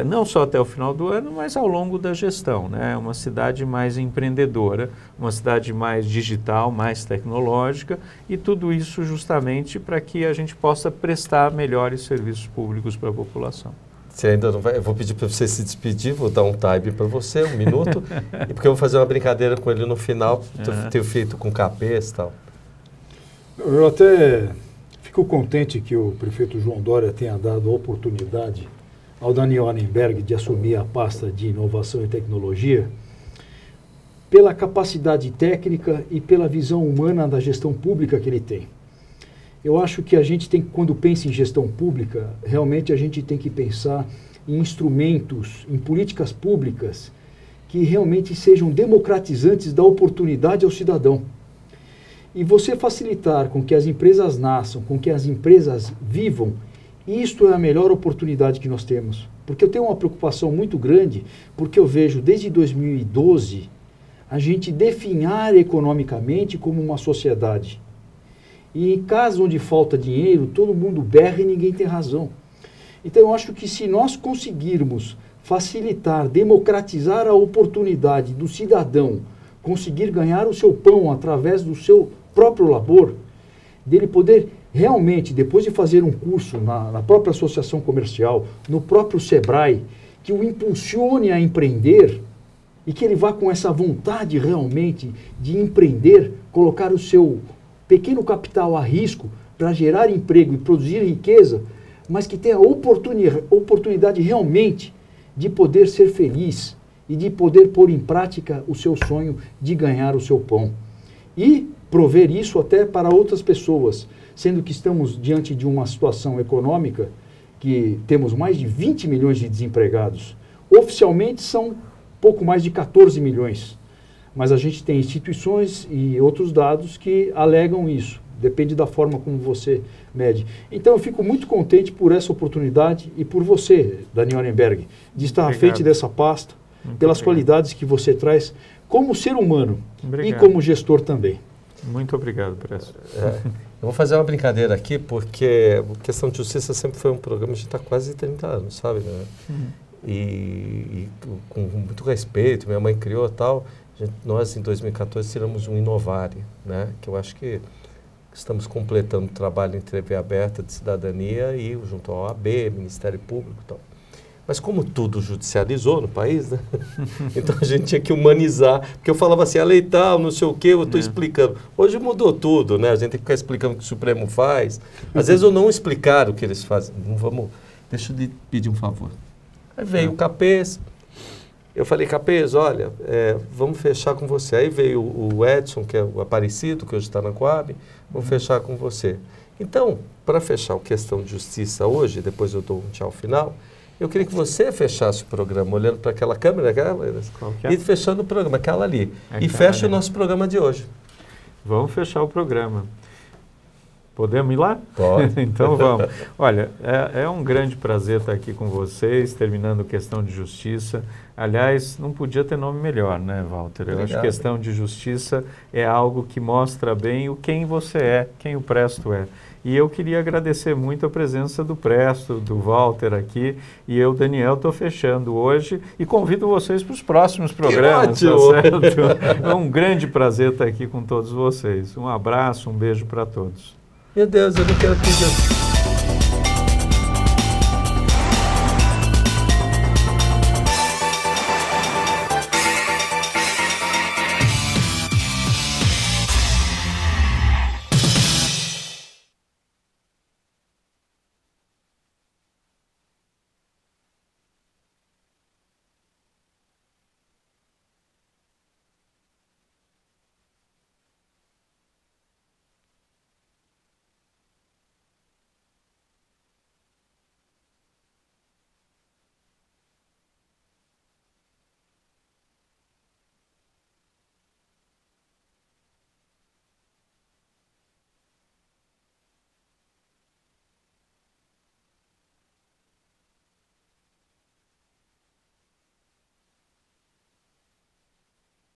C: não só até o final do ano, mas ao longo da gestão, né? Uma cidade mais empreendedora, uma cidade mais digital, mais tecnológica, e tudo isso justamente para que a gente possa prestar melhores serviços públicos para a população.
B: Você ainda não vai, eu vou pedir para você se despedir, vou dar um time para você, 1 minuto, e porque eu vou fazer uma brincadeira com ele no final, ter feito com capês e tal.
D: Eu até fico contente que o prefeito João Dória tenha dado a oportunidade ao Daniel Annemberg de assumir a pasta de inovação e tecnologia pela capacidade técnica e pela visão humana da gestão pública que ele tem. Eu acho que a gente tem, quando pensa em gestão pública, realmente a gente tem que pensar em instrumentos, em políticas públicas que realmente sejam democratizantes da oportunidade ao cidadão. E você facilitar com que as empresas nasçam, com que as empresas vivam, isto é a melhor oportunidade que nós temos. Porque eu tenho uma preocupação muito grande, porque eu vejo desde 2012 a gente definhar economicamente como uma sociedade. E em casos onde falta dinheiro, todo mundo berra e ninguém tem razão. Então eu acho que se nós conseguirmos facilitar, democratizar a oportunidade do cidadão conseguir ganhar o seu pão através do seu próprio labor, dele poder realmente, depois de fazer um curso na própria associação comercial, no próprio SEBRAE, que o impulsione a empreender e que ele vá com essa vontade realmente de empreender, colocar o seu pequeno capital a risco para gerar emprego e produzir riqueza, mas que tenha a oportunidade realmente de poder ser feliz e de poder pôr em prática o seu sonho de ganhar o seu pão. E prover isso até para outras pessoas, sendo que estamos diante de uma situação econômica que temos mais de 20 milhões de desempregados. Oficialmente são pouco mais de 14 milhões, mas a gente tem instituições e outros dados que alegam isso. Depende da forma como você mede. Então eu fico muito contente por essa oportunidade e por você, Daniel Annemberg, de estar à frente dessa pasta, pelas qualidades que você traz como ser humano
C: Obrigado.
D: e como gestor também.
C: Muito obrigado, Presto.
B: Eu vou fazer uma brincadeira aqui, porque a questão de justiça sempre foi um programa, a gente está quase 30 anos, sabe? Né? E com muito respeito, minha mãe criou e tal. Nós, em 2014, tiramos um Inovare, né? Que eu acho que estamos completando o trabalho em TV aberta de cidadania e junto ao OAB, Ministério Público e tal. Mas como tudo judicializou no país, né? Então a gente tinha que humanizar. Porque eu falava assim, a lei tal, não sei o quê, eu estou explicando. Hoje mudou tudo, né? A gente tem que ficar explicando o que o Supremo faz. Às vezes eu não explicar o que eles fazem. Não vamos... Deixa eu pedir um favor. Aí veio o Capês. Eu falei, Capês, olha, vamos fechar com você. Aí veio o Edson, que é o Aparecido, que hoje está na Coab. Vamos fechar com você. Então, para fechar a questão de justiça hoje, depois eu dou um tchau final, eu queria que você fechasse o programa, olhando para aquela câmera, e fechando o programa, aquela ali. E feche o nosso programa de hoje.
C: Vamos fechar o programa. Podemos ir lá?
B: Pode.
C: Então vamos. Olha, é um grande prazer estar aqui com vocês, terminando questão de justiça. Aliás, não podia ter nome melhor, né, Walter? Eu acho que questão de justiça é algo que mostra bem quem você é, quem o Presto é. E eu queria agradecer muito a presença do Presto, do Walter aqui, e eu, Daniel, estou fechando hoje e convido vocês para os próximos programas. Tá certo? É um grande prazer estar aqui com todos vocês. Um abraço, um beijo para todos.
B: Meu Deus, eu não quero pedir.